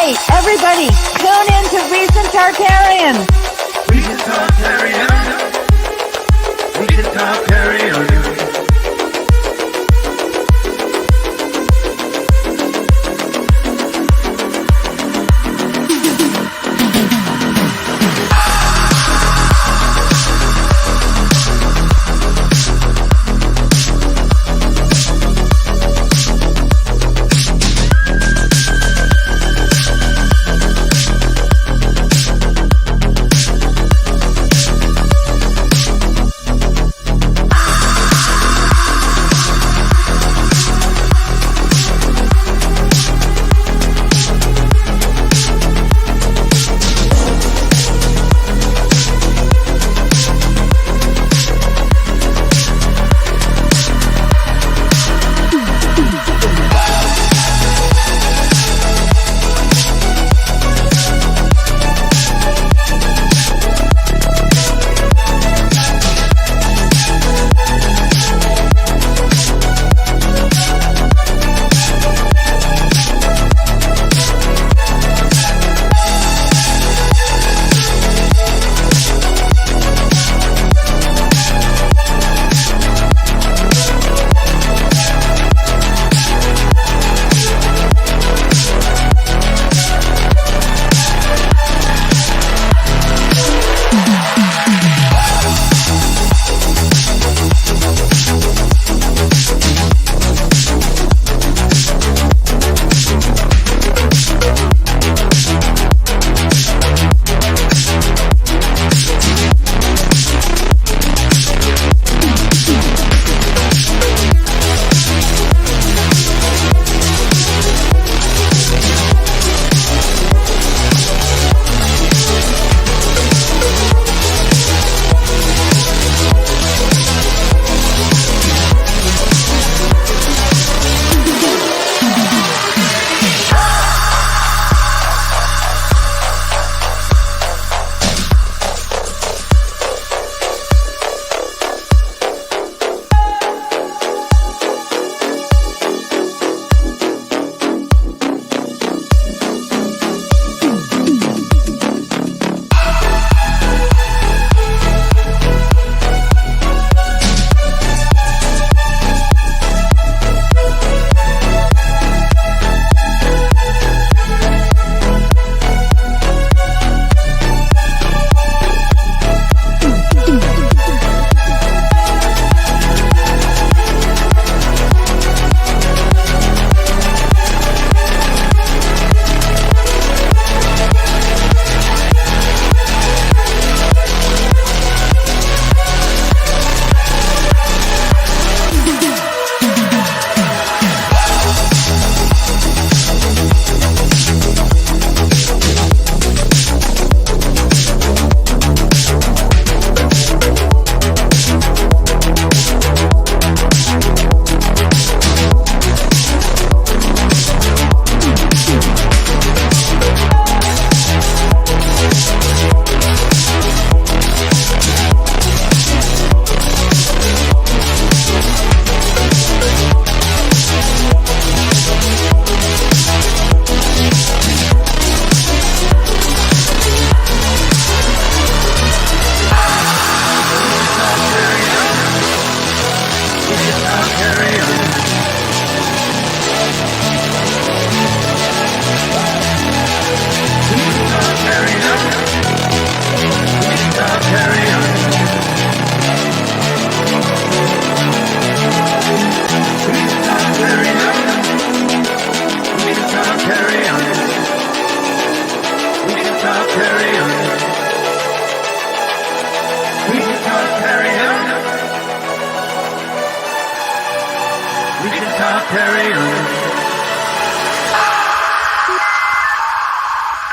Hey, everybody, tune in to Recent Tartarians. Recent Tartarians. Recent Tartarians.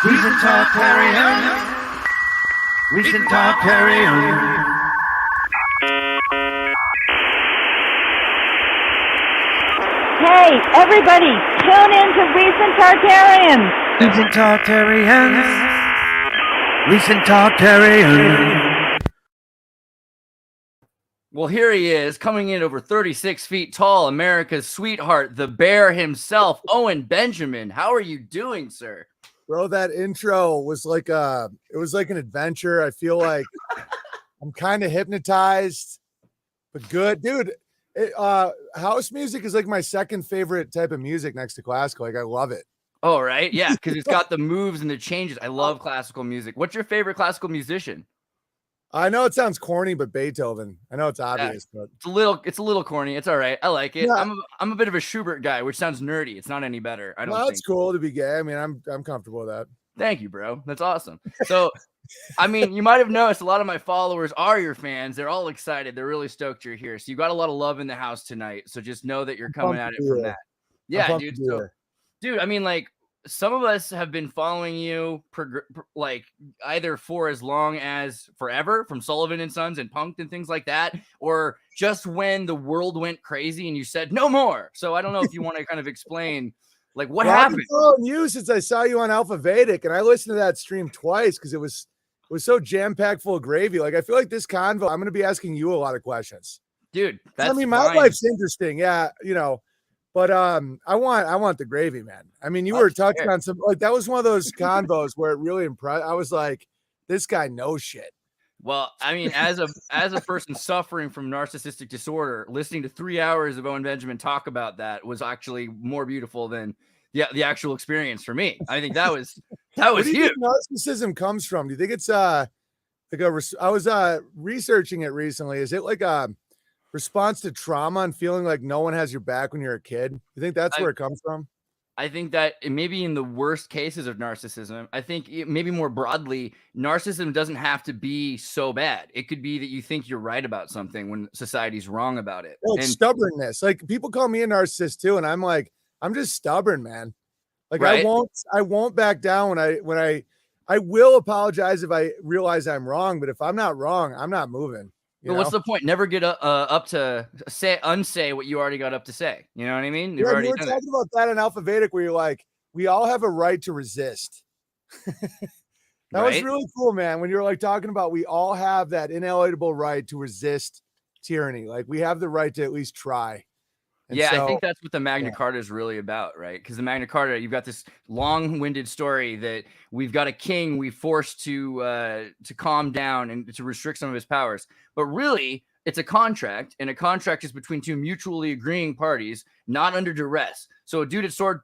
Recent Tartarians. Recent Tartarians. Hey, everybody, tune in to Recent Tartarians. Recent Tartarians. Recent Tartarians. Well, here he is, coming in over 36 feet tall, America's sweetheart, the bear himself, Owen Benjamin. How are you doing, sir? Bro, that intro was like it was like an adventure. I feel like I'm kind of hypnotized, but good, dude. House music is like my second favorite type of music next to classical. Like I love it. Oh, right. Yeah, because it's got the moves and the changes. I love classical music. What's your favorite classical musician? I know it sounds corny, but Beethoven. I know it's obvious, but It's a little corny. It's all right. I like it. Yeah. I'm a bit of a Schubert guy, which sounds nerdy. It's not any better. I don't well, think. it's cool to be gay. I mean, I'm comfortable with that. Thank you, bro. That's awesome. So, I mean, you might have noticed a lot of my followers are your fans. They're all excited. They're really stoked you're here. So you got a lot of love in the house tonight. So just know that you're coming at it from that. Yeah, dude. So, dude, I mean, like, some of us have been following you like either for as long as forever, from Sullivan and Sons and Punked and things like that, or just when the world went crazy and you said no more. So I don't know if you want to kind of explain like what happened. I've been following you since I saw you on Alpha Vedic, and I listened to that stream twice because it was so jam-packed full of gravy. Like I feel like this convo, I'm going to be asking you a lot of questions, dude. I mean, my life's interesting, yeah, you know. But I want the gravy, man. I mean, you were touching on some, like that was one of those convos where it really impressed. I was like, this guy knows shit. Well, I mean, as a person suffering from narcissistic disorder, listening to 3 hours of Owen Benjamin talk about that was actually more beautiful than the actual experience for me. I think that was Where do you huge. think narcissism comes from? Do you think it's like I was researching it recently. Is it like a response to trauma and feeling like no one has your back when you're a kid? You think that's where it comes from? I think that it may be in the worst cases of narcissism. I think maybe more broadly, narcissism doesn't have to be so bad. It could be that you think you're right about something when society's wrong about it. Well, it's stubbornness. Like people call me a narcissist too, and I'm like, I'm just stubborn, man. Like right? I won't back down when I will apologize if I realize I'm wrong, but if I'm not wrong, I'm not moving. But what's the point? Never get up to unsay what you already got up to say. You know what I mean? You were talking about that in Alpha Vedic where you're like, we all have a right to resist. That was really cool, man. When you're like talking about we all have that inalienable right to resist tyranny. Like we have the right to at least try. And yeah, I think that's what the Magna Carta is really about, right? Because the Magna Carta, you've got this long-winded story that we've got a king we forced to calm down and to restrict some of his powers. But really, it's a contract, and a contract is between two mutually agreeing parties, not under duress. So a dude at sword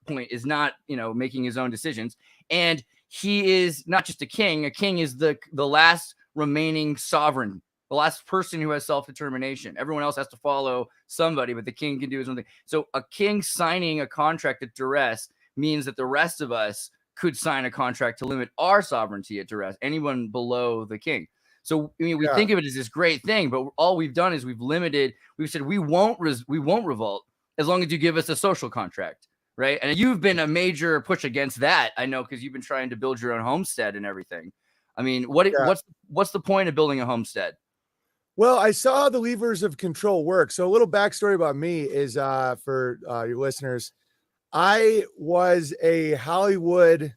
point is not, making his own decisions, and he is not just a king. A king is the last remaining sovereign. The last person who has self-determination. Everyone else has to follow somebody, but the king can do his own thing. So a king signing a contract at duress means that the rest of us could sign a contract to limit our sovereignty at duress, anyone below the king. So I mean, we think of it as this great thing, but all we've done is we've said we won't revolt as long as you give us a social contract, right? And you've been a major push against that, I know, because you've been trying to build your own homestead and everything. I mean, what's the point of building a homestead? Well, I saw the levers of control work. So a little backstory about me is for your listeners. I was a Hollywood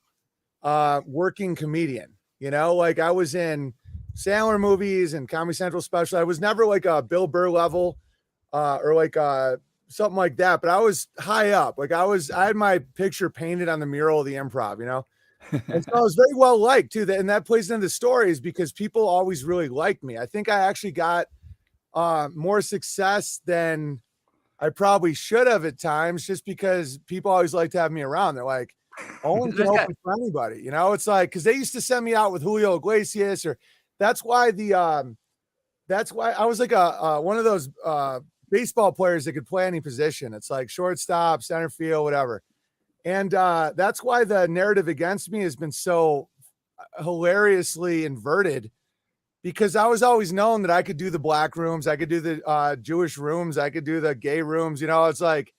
working comedian, like I was in Sandler movies and Comedy Central special. I was never like a Bill Burr level or like something like that, but I was high up. Like I had my picture painted on the mural of the Improv, And so I was very well liked too. And that plays into the stories because people always really liked me. I think I actually got more success than I probably should have at times, just because people always like to have me around. They're like, Owen can open for anybody, It's like, because they used to send me out with Julio Iglesias, or that's why I was like one of those baseball players that could play any position. It's like shortstop, center field, whatever. And that's why the narrative against me has been so hilariously inverted, because I was always known that I could do the black rooms, I could do the Jewish rooms, I could do the gay rooms. It's like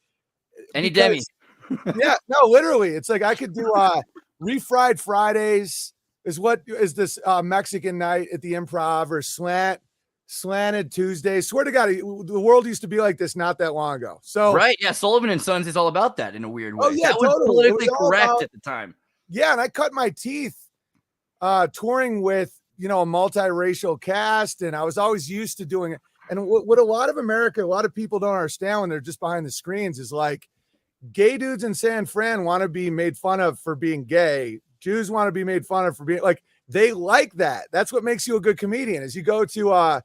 any demi. Yeah, no, literally, it's like I could do refried Fridays is this Mexican night at the Improv, or slanted Tuesday. Swear to God, the world used to be like this not that long ago. So right, yeah, Sullivan and Sons is all about that in a weird way. Oh yeah, that was politically correct at the time. Yeah, and I cut my teeth touring with a multiracial cast, and I was always used to doing it. And what a lot of people don't understand when they're just behind the screens is like, gay dudes in San Fran want to be made fun of for being gay. Jews want to be made fun of for being like, they like that. That's what makes you a good comedian. Is you go to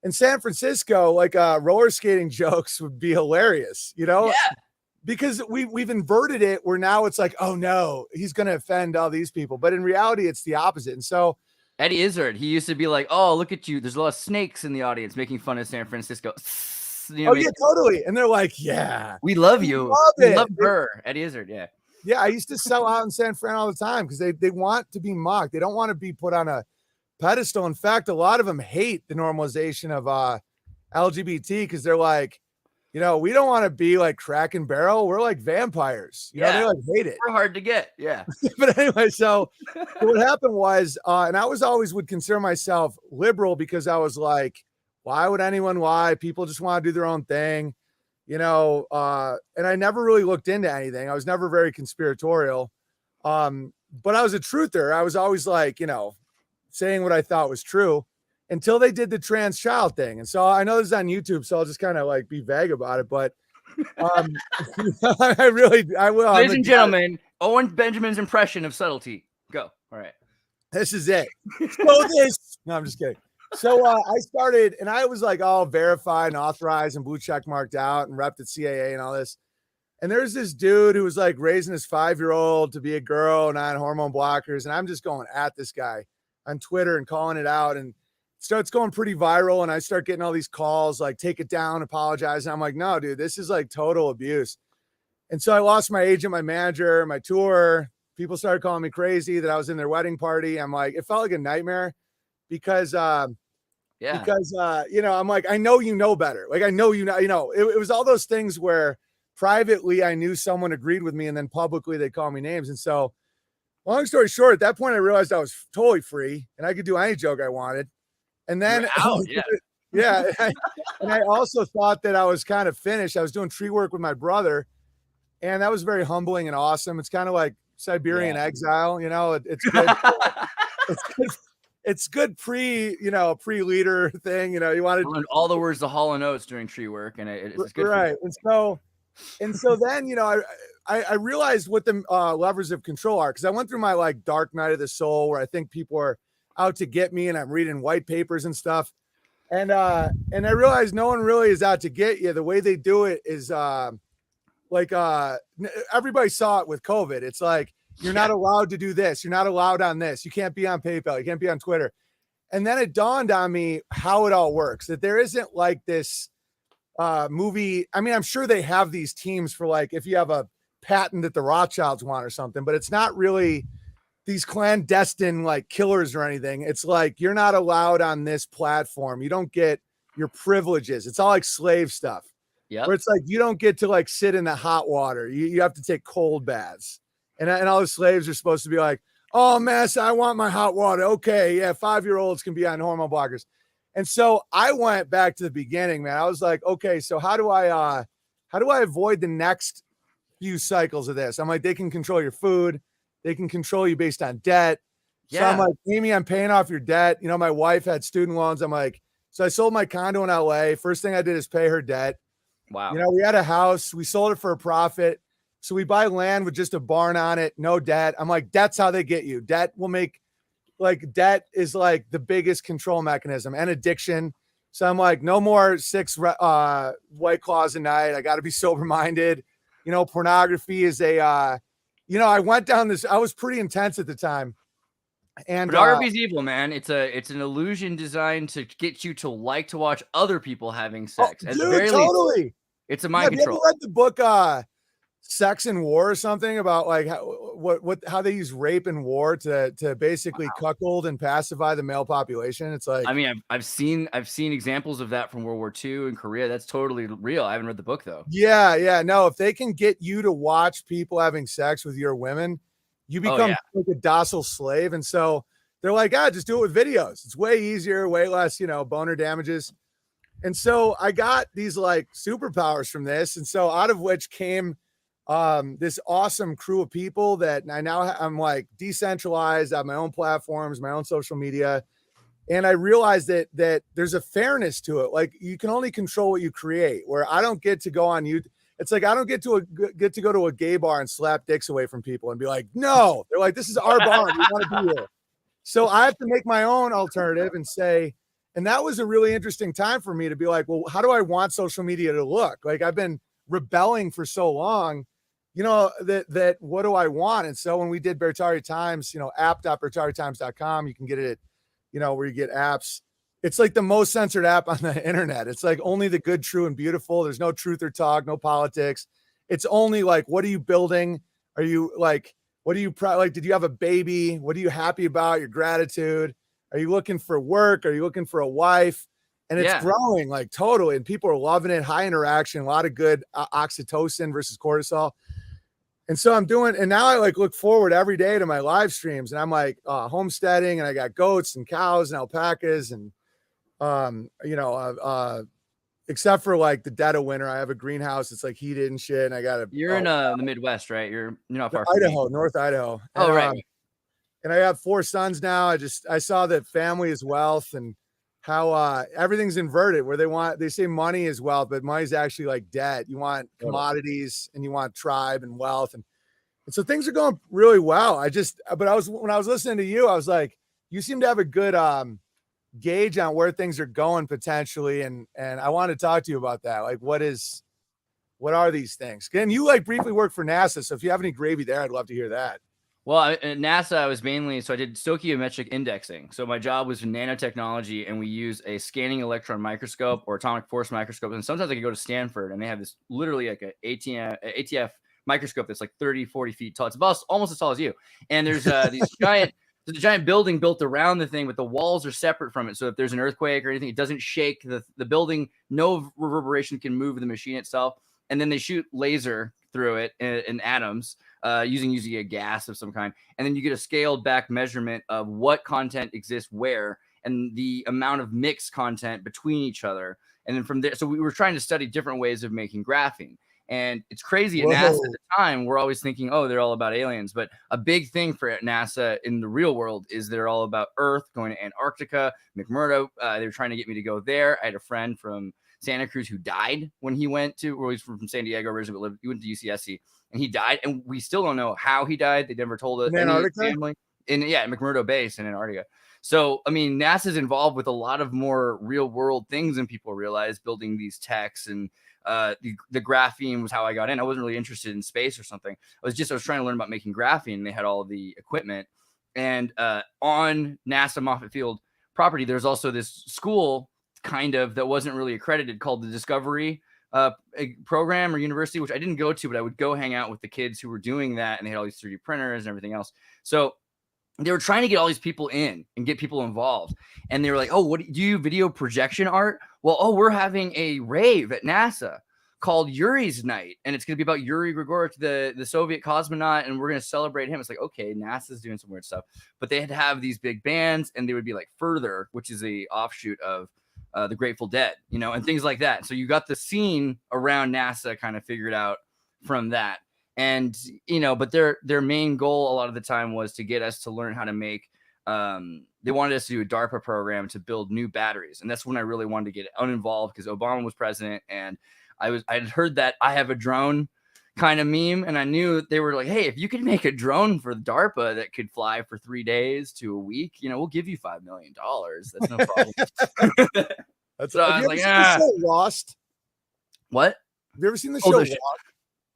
in San Francisco, like roller skating jokes would be hilarious, you know? Yeah. Because we've inverted it where now it's like, oh no, he's gonna offend all these people. But in reality, it's the opposite. And so Eddie Izzard, he used to be like, oh, look at you. There's a lot of snakes in the audience making fun of San Francisco. You know oh what I mean? yeah, totally. And they're like, yeah, We love you. love We it. love her. Eddie Izzard, yeah. Yeah, I used to sell out in San Fran all the time because they want to be mocked. They don't want to be put on a pedestal. In fact, a lot of them hate the normalization of LGBT because they're like, you know, we don't want to be like Crack and Barrel. We're like vampires. You know, they like hate it. We're hard to get. Yeah. But anyway, so what happened was, and I was always would consider myself liberal because I was like, why would anyone lie? People just want to do their own thing, you know, and I never really looked into anything. I was never very conspiratorial. But I was a truther. I was always like, you know, saying what I thought was true until they did the trans child thing. And so I know this is on YouTube, so I'll just kind of like be vague about it. But I will. Ladies and gentlemen, Owen Benjamin's impression of subtlety. Go. All right. This is it. No, I'm just kidding. So I started, and I was like all verified and authorized and blue check marked out and repped at CAA and all this. And there's this dude who was like raising his 5-year-old to be a girl and on hormone blockers. And I'm just going at this guy on Twitter and calling it out, and starts going pretty viral. And I start getting all these calls like, take it down, apologize. And I'm like, no, dude, this is like total abuse. And so I lost my agent, my manager, my tour. People started calling me crazy that I was in their wedding party. I'm like, it felt like a nightmare because, you know, I'm like, I know, you know better. Like, I know, you know, it was all those things where privately I knew someone agreed with me and then publicly they call me names. And so long story short, at that point, I realized I was totally free and I could do any joke I wanted. And then, and I also thought that I was kind of finished. I was doing tree work with my brother, and that was very humbling and awesome. It's kind of like Siberian exile, you know. It's good. It's good pre-leader thing. You know, you want to learn all the words to Hall and Oates during tree work, and it's good. Right. And so then, you know, I realized what the levers of control are, because I went through my like dark night of the soul where I think people are out to get me, and I'm reading white papers and stuff. And I realized no one really is out to get you. The way they do it is everybody saw it with COVID. It's like, you're not allowed to do this. You're not allowed on this. You can't be on PayPal. You can't be on Twitter. And then it dawned on me how it all works, that there isn't like this movie. I mean, I'm sure they have these teams for like, if you have a patent that the Rothschilds want or something, but it's not really these clandestine like killers or anything. It's like, you're not allowed on this platform. You don't get your privileges. It's all like slave stuff. Yeah. Where it's like, you don't get to like sit in the hot water. You have to take cold baths. And all the slaves are supposed to be like, oh, mess, I want my hot water. Okay, yeah, 5-year-olds can be on hormone blockers. And so I went back to the beginning, man. I was like, okay, so how do I avoid the next few cycles of this? I'm like, they can control your food. They can control you based on debt. Yeah. So I'm like, Amy, I'm paying off your debt. You know, my wife had student loans. I'm like, so I sold my condo in LA. First thing I did is pay her debt. Wow. You know, we had a house. We sold it for a profit. So we buy land with just a barn on it, no debt. I'm like, that's how they get you. Debt is like the biggest control mechanism, and addiction. So I'm like, no more 6 White Claws a night. I got to be sober minded. You know, pornography is I went down this. I was pretty intense at the time. And pornography is evil, man. It's an illusion designed to get you to like to watch other people having sex. Oh, dude, totally. Least, it's a mind control. Have you ever read the book Sex and War or something about like how they use rape and war to basically cuckold and pacify the male population? It's like, I mean, I've seen examples of that from World War II and Korea. That's totally real. I haven't read the book though. Yeah. No, if they can get you to watch people having sex with your women, you become like a docile slave. And so they're like, just do it with videos. It's way easier, way less, boner damages. And so I got these like superpowers from this. And so out of which came this awesome crew of people that I'm like decentralized. I have my own platforms, my own social media. And I realized that there's a fairness to it. Like, you can only control what you create, where I don't get to go on YouTube. It's like I don't get to go to a gay bar and slap dicks away from people and be like, no. They're like, this is our bar. We want to be here. So I have to make my own alternative and say, and that was a really interesting time for me to be like, well, how do I want social media to look? Like I've been rebelling for so long, you know, that what do I want? And so when we did Beartaria Times, you know, app.beartariatimes.com, you can get it, you know, where you get apps. It's like the most censored app on the internet. It's like only the good, true, and beautiful. There's no truth or talk, no politics. It's only like, what are you building? Are you like, what are you like? Did you have a baby? What are you happy about? Your gratitude? Are you looking for work? Are you looking for a wife? And it's growing like totally. And people are loving it. High interaction, a lot of good oxytocin versus cortisol. And so I'm doing, and now I like look forward every day to my live streams, and I'm like homesteading, and I got goats and cows and alpacas, and you know, except for like the dead of winter, I have a greenhouse. It's like heated and shit. And I got You're in the Midwest, right? You're not far from Idaho, North Idaho. Oh, and, right. And I have 4 sons now. I saw that family is wealth, and how everything's inverted, where they say money is wealth, but money's actually like debt. You want commodities and you want tribe and wealth. And so things are going really well. When I was listening to you, I was like, you seem to have a good gauge on where things are going potentially. And I want to talk to you about that. Like, what are these things? Can you like briefly work for NASA? So if you have any gravy there, I'd love to hear that. Well, at NASA, I was mainly, so I did stoichiometric indexing. So my job was in nanotechnology, and we use a scanning electron microscope or atomic force microscope. And sometimes I could go to Stanford, and they have this literally like a ATF microscope that's like 30, 40 feet tall. It's about almost as tall as you. And there's these there's a giant building built around the thing, but the walls are separate from it. So if there's an earthquake or anything, it doesn't shake the building. No reverberation can move the machine itself. And then they shoot laser through it in atoms using a gas of some kind. And then you get a scaled back measurement of what content exists where and the amount of mixed content between each other. And then from there, so we were trying to study different ways of making graphene. And it's crazy at NASA at the time, we're always thinking, oh, they're all about aliens. But a big thing for NASA in the real world is they're all about Earth, going to Antarctica, McMurdo. They were trying to get me to go there. I had a friend from Santa Cruz who died when he went to, or he's from San Diego originally, but he went to UCSC, and he died. And we still don't know how he died. They never told us. In Antarctica? Family. McMurdo Base in Antarctica. So, I mean, NASA's involved with a lot of more real world things than people realize, building these techs, and the graphene was how I got in. I wasn't really interested in space or something. I was trying to learn about making graphene. They had all of the equipment. And on NASA Moffett Field property, there's also this school kind of that wasn't really accredited called the Discovery program or university, which I didn't go to, but I would go hang out with the kids who were doing that, and they had all these 3D printers and everything else. So they were trying to get all these people in and get people involved. And they were like, oh, what do you video projection art? Well, we're having a rave at NASA called Yuri's Night, and it's going to be about Yuri Gregorich, the Soviet cosmonaut, and we're going to celebrate him. It's like, okay, NASA's doing some weird stuff, but they had to have these big bands, and they would be like Further, which is a offshoot of the Grateful Dead, and things like that. So you got the scene around NASA kind of figured out from that. And, but their main goal a lot of the time was to get us to learn how to make, they wanted us to do a DARPA program to build new batteries. And that's when I really wanted to get uninvolved, because Obama was president, and I had heard that I have a drone kind of meme. And I knew they were like, hey, if you could make a drone for DARPA that could fly for 3 days to a week, we'll give you $5 million. That's no problem. So I was like, show Lost? What? Have you ever seen the show Lost?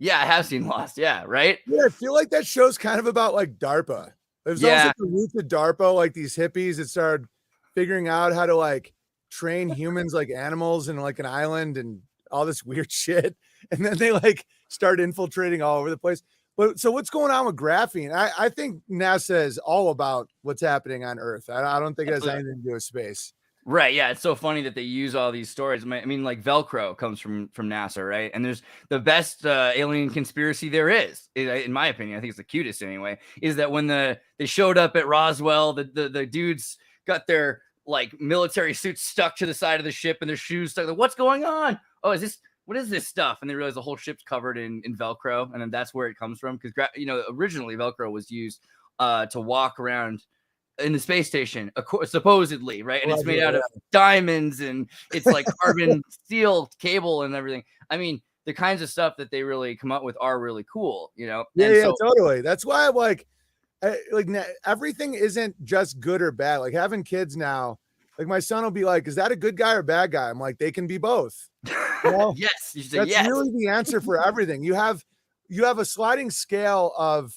Yeah, I have seen Lost. Yeah, right? Yeah, I feel like that show's kind of about like DARPA. There's also the roots of DARPA, like these hippies that started figuring out how to like train humans like animals in like an island and all this weird shit. And then they like start infiltrating all over the place. But so what's going on with graphene? I think NASA is all about what's happening on Earth. I don't think it has anything to do with space. Right. Yeah. It's so funny that they use all these stories. I mean, like Velcro comes from NASA, right? And there's the best alien conspiracy there is, in my opinion. I think it's the cutest anyway, is that when they showed up at Roswell, the dudes got their like military suits stuck to the side of the ship and their shoes stuck. Like, what's going on? Oh, what is this stuff? And they realize the whole ship's covered in Velcro. And then that's where it comes from. Because, originally Velcro was used to walk around in the space station, supposedly, right? And it's made out of diamonds, and it's like carbon steel cable and everything. I mean, the kinds of stuff that they really come up with are really cool, you know? Yeah, And yeah, so, totally. That's why I'm like, everything isn't just good or bad. Like having kids now, like my son will be like, "Is that a good guy or bad guy?" I'm like, "They can be both." You know, yes, you say that's yes. really the answer for everything. You have a sliding scale of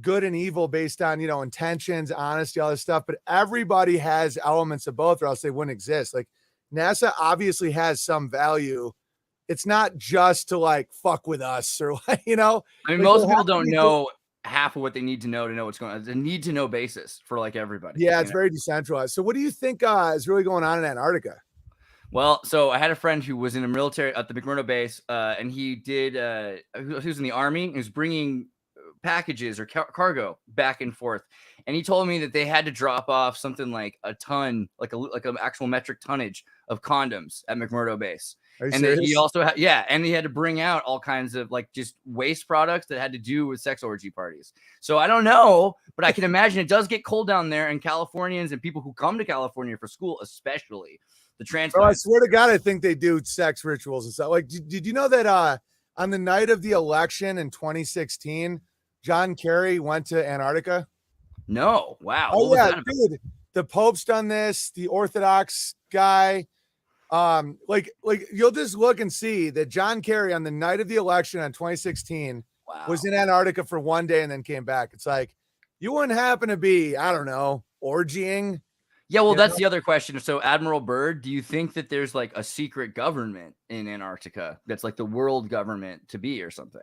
good and evil based on, you know, intentions, honesty, all this stuff, but everybody has elements of both or else they wouldn't exist. Like NASA obviously has some value. It's not just to like fuck with us or like, you know, I mean, like most there people has to don't be know half of what they need to know what's going on. It's a need to know basis for like everybody. yeah, you it's know? very decentralized. So what do you think is really going on in Antarctica? Well, so I had a friend who was in the military at the McMurdo base, and he did. He was in the army. He was bringing packages or cargo back and forth, and he told me that they had to drop off something like a ton, like an actual metric tonnage of condoms at McMurdo base. Are you And that he serious? also had, yeah, and he had to bring out all kinds of like just waste products that had to do with sex orgy parties. So I don't know, but I can imagine it does get cold down there, and Californians and people who come to California for school, especially the Bro, I transplants. swear to God, I think they do sex rituals and stuff. Like, did you know that on the night of the election in 2016, John Kerry went to Antarctica? No, wow. Oh What was yeah, that about? dude. The Pope's done this, the Orthodox guy. Like you'll just look and see that John Kerry on the night of the election in 2016 Wow. was in Antarctica for one day and then came back. It's like you wouldn't happen to be, I don't know, orgying. Yeah, well, You that's know? the other question. So, Admiral Byrd, do you think that there's like a secret government in Antarctica that's like the world government to be or something?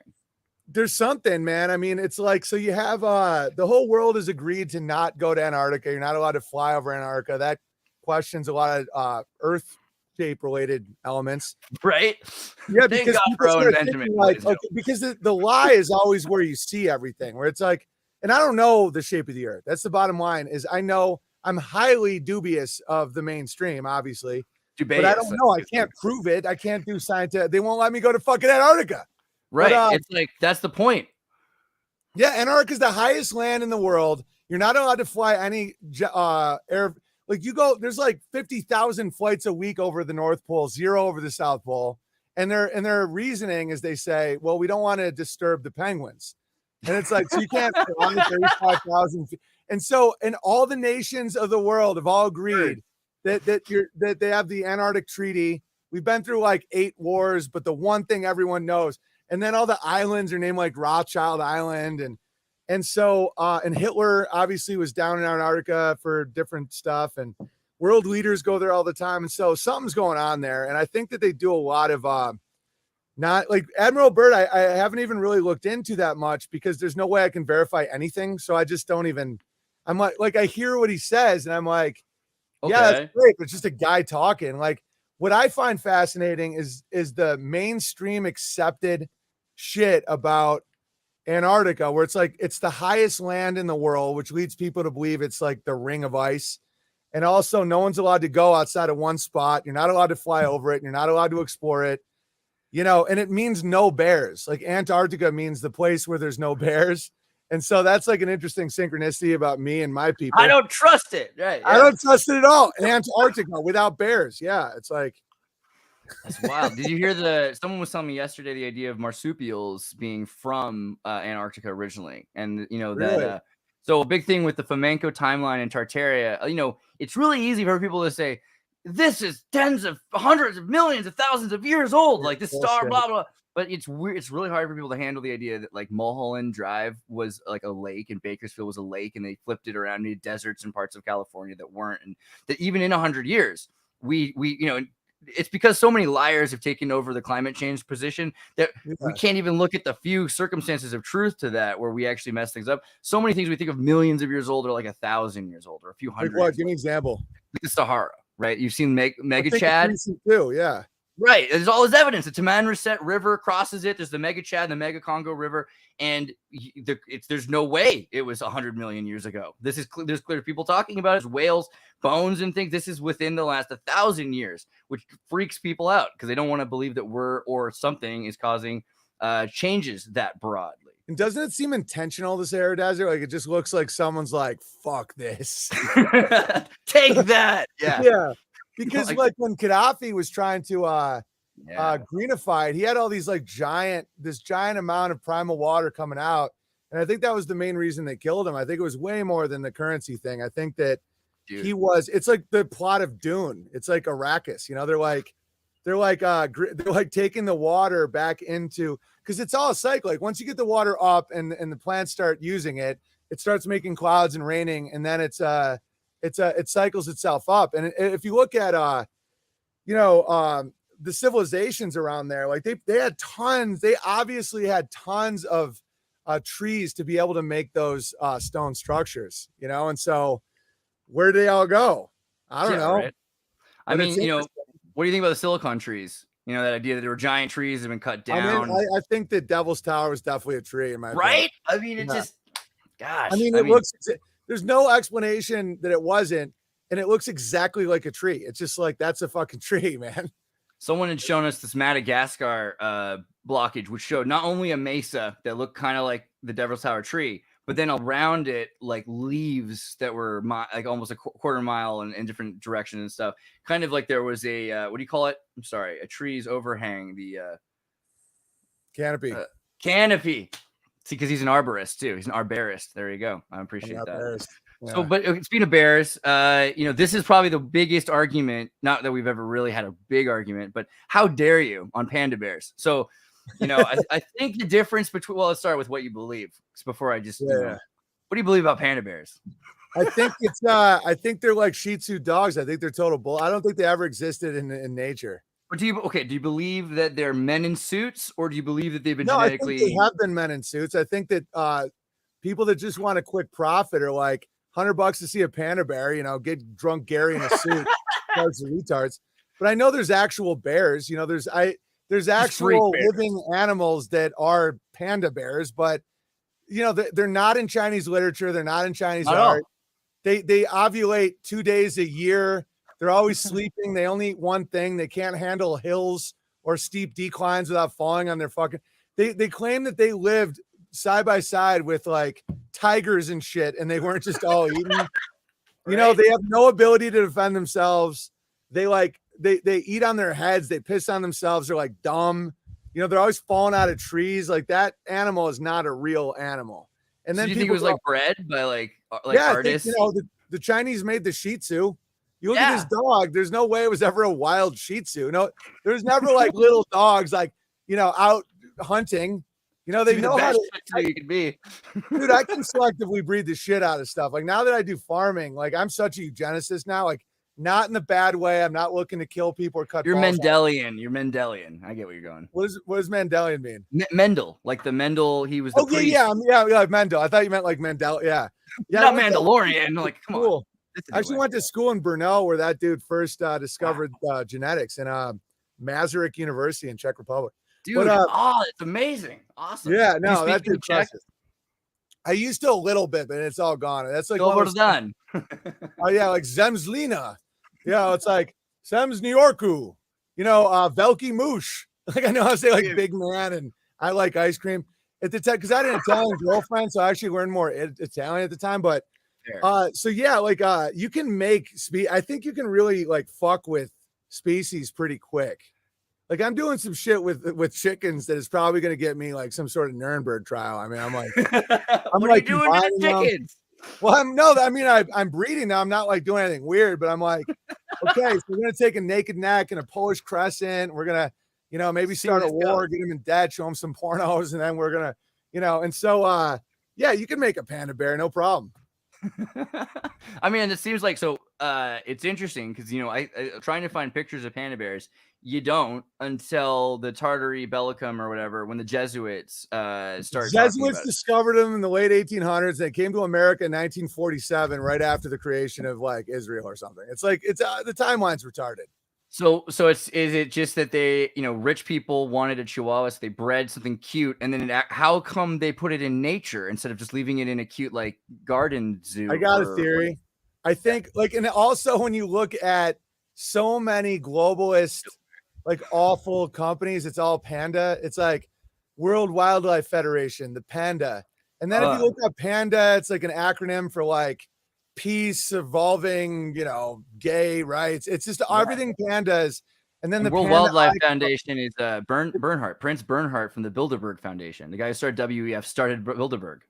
There's something, man. I mean, it's like, so you have the whole world has agreed to not go to Antarctica. You're not allowed to fly over Antarctica. That questions a lot of Earth shape related elements. Right? Yeah, Thank because God people for Owen start Benjamin. thinking like, ladies and okay, because the lie is always where you see everything, where it's like, and I don't know the shape of the Earth. That's the bottom line. Is I know I'm highly dubious of the mainstream, obviously, but I don't know. I can't prove it. I can't do scientific. They won't let me go to fucking Antarctica. Right. But, It's like that's the point. yeah, Antarctica is the highest land in the world. You're not allowed to fly any air. Like you go, there's like 50,000 flights a week over the North Pole, 0 over the South Pole. And their reasoning is they say, well, we don't want to disturb the penguins. And it's like, so you can't fly 35,000 feet. And so, and all the nations of the world have all agreed that they have the Antarctic Treaty. We've been through like 8 wars, but the one thing everyone knows, and then all the islands are named like Rothschild Island, and so and Hitler obviously was down in Antarctica for different stuff, and world leaders go there all the time, and so something's going on there, and I think that they do a lot of not like Admiral Byrd. I haven't even really looked into that much because there's no way I can verify anything, so I just don't even. I'm like I hear what he says, and I'm like, yeah, that's great, but it's just a guy talking. Like what I find fascinating is the mainstream accepted shit about Antarctica, where it's like it's the highest land in the world, which leads people to believe it's like the ring of ice. And also, no one's allowed to go outside of one spot. You're not allowed to fly over it. You're not allowed to explore it. You know, and it means no bears. Like Antarctica means the place where there's no bears. And so that's like an interesting synchronicity about me and my people. I don't trust it. Right. I don't trust it at all. In Antarctica without bears. Yeah. It's like, that's wild. Did you hear someone was telling me yesterday the idea of marsupials being from Antarctica originally, and you know really? that so a big thing with the flamenco timeline in Tartaria, you know, it's really easy for people to say this is tens of hundreds of millions of thousands of years old, like this star, blah blah. But it's weird. It's really hard for people to handle the idea that like Mulholland Drive was like a lake and Bakersfield was a lake, and they flipped it around into deserts in parts of California that weren't, and that even in 100 years we you know. It's because so many liars have taken over the climate change position that we can't even look at the few circumstances of truth to that where we actually mess things up. So many things we think of millions of years old are like 1,000 years old or a few hundred. Like what? Give me an example. The Sahara, right? You've seen Mega Chad too, yeah. Right. There's all this evidence. The Tamanrasset River crosses it. There's the Mega Chad and the Mega Congo River. And there's no way it was 100 million years ago. There's clear people talking about it. Whales, bones and things. This is within the last 1,000 years, which freaks people out because they don't want to believe that we're or something is causing changes that broadly. And doesn't it seem intentional, this air desert? Like it just looks like someone's like, fuck this. Take that. Yeah. Yeah. Because like when Gaddafi was trying to greenified. He had all these like this giant amount of primal water coming out. And I think that was the main reason they killed him. I think it was way more than the currency thing. I think that it's like the plot of Dune. It's like Arrakis, they're like taking the water back into, because it's all a cycle. Like once you get the water up and the plants start using it, it starts making clouds and raining. And then it cycles itself up. And if you look at, the civilizations around there, like they had tons, they obviously had tons of trees to be able to make those stone structures, and so where do they all go? I don't know. Right? I mean, what do you think about the silicon trees? That idea that there were giant trees that have been cut down. I think that Devil's Tower was definitely a tree in my opinion. I mean, it just, gosh. Looks, there's no explanation that it wasn't, and it looks exactly like a tree. It's just like, that's a fucking tree, man. Someone had shown us this Madagascar blockage, which showed not only a mesa that looked kind of like the Devil's Tower tree, but then around it, like leaves that were like almost a quarter mile in different directions and stuff. Kind of like there was a, what do you call it? I'm sorry, a tree's overhang, the canopy. Canopy. See, because he's an arborist too. He's an arborist. There you go. I appreciate that. Yeah. So, but speaking of bears, this is probably the biggest argument. Not that we've ever really had a big argument, but how dare you on panda bears? So, I think the difference between, well, let's start with what you believe before I just, what do you believe about panda bears? I think I think they're like Shih Tzu dogs. I think they're total bull. I don't think they ever existed in nature. But do you believe that they're men in suits, or do you believe that they've been genetically? I think they have been men in suits. I think that people that just want a quick profit are like $100 to see a panda bear, get drunk Gary in a suit, retards. But I know there's actual bears, there's actual living animals that are panda bears, but they're not in Chinese literature. They're not in Chinese art. They ovulate 2 days a year. They're always sleeping. They only eat one thing. They can't handle hills or steep declines without falling on their fucking. They claim that they lived side by side with like tigers and shit, and they weren't just all eating. They have no ability to defend themselves. They eat on their heads. They piss on themselves. They're like dumb. They're always falling out of trees. Like that animal is not a real animal. And then you think it was like bred by like artists? I think, the Chinese made the Shih Tzu. You look at this dog. There's no way it was ever a wild Shih Tzu. No, there's never like little dogs like out hunting. They know how to. You can be, dude. I can selectively breed the shit out of stuff. Like now that I do farming, like I'm such a eugenicist now. Like not in the bad way. I'm not looking to kill people or cut. You're Mendelian. You're Mendelian. I get where you're going. What does Mendelian mean? Mendel, like the Mendel. He was. The priest. Yeah, like Mendel. I thought you meant like Mendel. Yeah. Not Mandalorian. Like come on. I actually went to school in Brno where that dude first discovered genetics in Masaryk University in Czech Republic. Dude, it's amazing. Awesome. Yeah, no, that's impressive. I used to a little bit, but it's all gone. That's like done. Oh yeah, like Zemslina. Yeah, it's like Sems New Yorku. Velky Moosh. Like I know how to say like big man, and I like ice cream at the time because I had an Italian girlfriend, so I actually learned more Italian at the time. But so yeah, like you can make I think you can really like fuck with species pretty quick. Like I'm doing some shit with chickens that is probably going to get me like some sort of Nuremberg trial. I mean, I'm like, what are you doing to the chickens? Well, I'm breeding now. I'm not like doing anything weird, but I'm like, okay, so we're going to take a naked neck and a Polish crescent. We're going to, maybe start a war, get them in debt, show them some pornos. And then we're going to, and so, yeah, you can make a panda bear. No problem. I mean, it seems like, so it's interesting because, I trying to find pictures of panda bears. You don't until the Tartary Bellicum or whatever, when the Jesuits started. Jesuits discovered them in the late 1800s. They came to America in 1947, right after the creation of like Israel or something. It's like the timeline's retarded. So is it just that they, rich people wanted a Chihuahua, so they bred something cute, and then how come they put it in nature instead of just leaving it in a cute like garden zoo? I got a theory. I think and also when you look at so many globalist, like awful companies, it's all Panda. It's like World Wildlife Federation, the Panda. And then if you look at Panda, it's like an acronym for like peace, evolving, gay rights. It's just everything Panda And then And the World Panda Wildlife icon- Foundation is Bernhardt, Prince Bernhardt from the Bilderberg Foundation. The guy who started WEF started Bilderberg,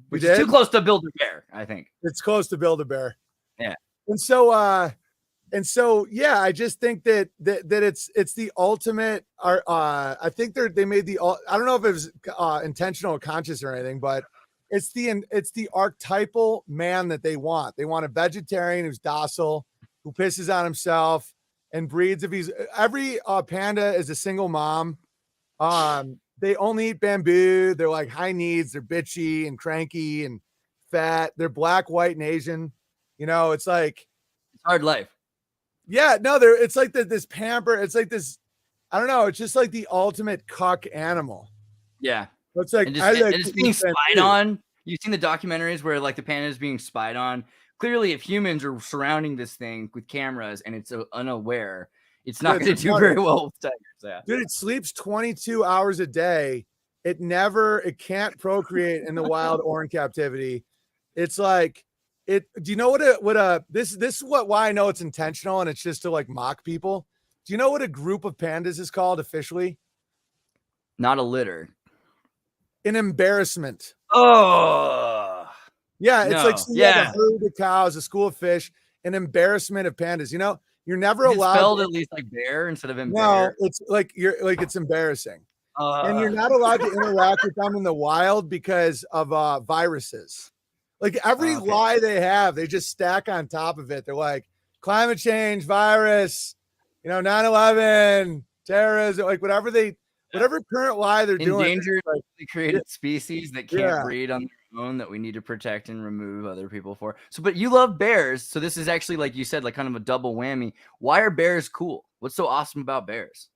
which is too did? close to Build-A-Bear, I think. It's close to Build-A-Bear. Yeah. And so yeah, I just think that it's the ultimate. I think they made the. I don't know if it was intentional or conscious or anything, but it's the archetypal man that they want. They want a vegetarian who's docile, who pisses on himself and breeds. If he's every panda is a single mom. They only eat bamboo. They're like high needs. They're bitchy and cranky and fat. They're black, white, and Asian. It's like It's hard life. yeah, no, it's like this pamper. It's like this. I don't know. It's just like the ultimate cuck animal. Yeah. It's like And it's being spied on. You've seen the documentaries where like the panda is being spied on. Clearly, if humans are surrounding this thing with cameras and it's unaware, it's not going to do very well with tigers. Yeah. Dude, it sleeps 22 hours a day. It can't procreate in the wild or in captivity. It's like do you know this is why I know it's intentional and it's just to like mock people. Do you know what a group of pandas is called officially? Not a litter. An embarrassment. Oh. Yeah, it's like yeah. A herd of cows, a school of fish, an embarrassment of pandas. You're never Is it allowed. spelled at least like bear instead of No, bear? it's like it's embarrassing. And you're not allowed to interact with them in the wild because of viruses. Like every lie they have, they just stack on top of it. They're like climate change, virus, 9/11, terrorism, like whatever current lie they're doing. Endangered created species that can't breed on their own that we need to protect and remove other people for. So, but you love bears. So this is actually, like you said, like kind of a double whammy. Why are bears cool? What's so awesome about bears?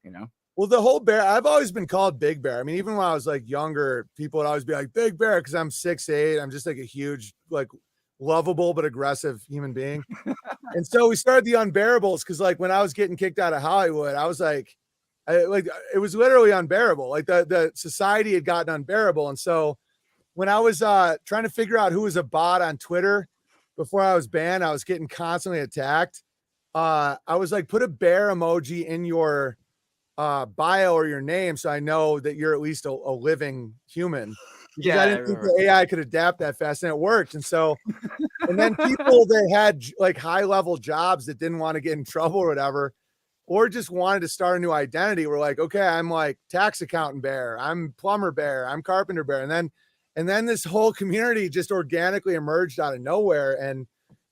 Well, the whole bear, I've always been called Big Bear. I mean, even when I was like younger, people would always be like Big Bear because I'm 6'8". I'm just like a huge, like lovable but aggressive human being. And so we started the Unbearables because like when I was getting kicked out of Hollywood, I was like, it was literally unbearable. Like the society had gotten unbearable. And so when I was trying to figure out who was a bot on Twitter before I was banned, I was getting constantly attacked. I was like, put a bear emoji in your bio or your name so I know that you're at least a living human. Because I didn't think the AI could adapt that fast, and it worked. And so, and then people that had like high level jobs that didn't want to get in trouble or whatever, or just wanted to start a new identity, were like, okay, I'm like tax accountant bear, I'm plumber bear, I'm carpenter bear, and then this whole community just organically emerged out of nowhere, and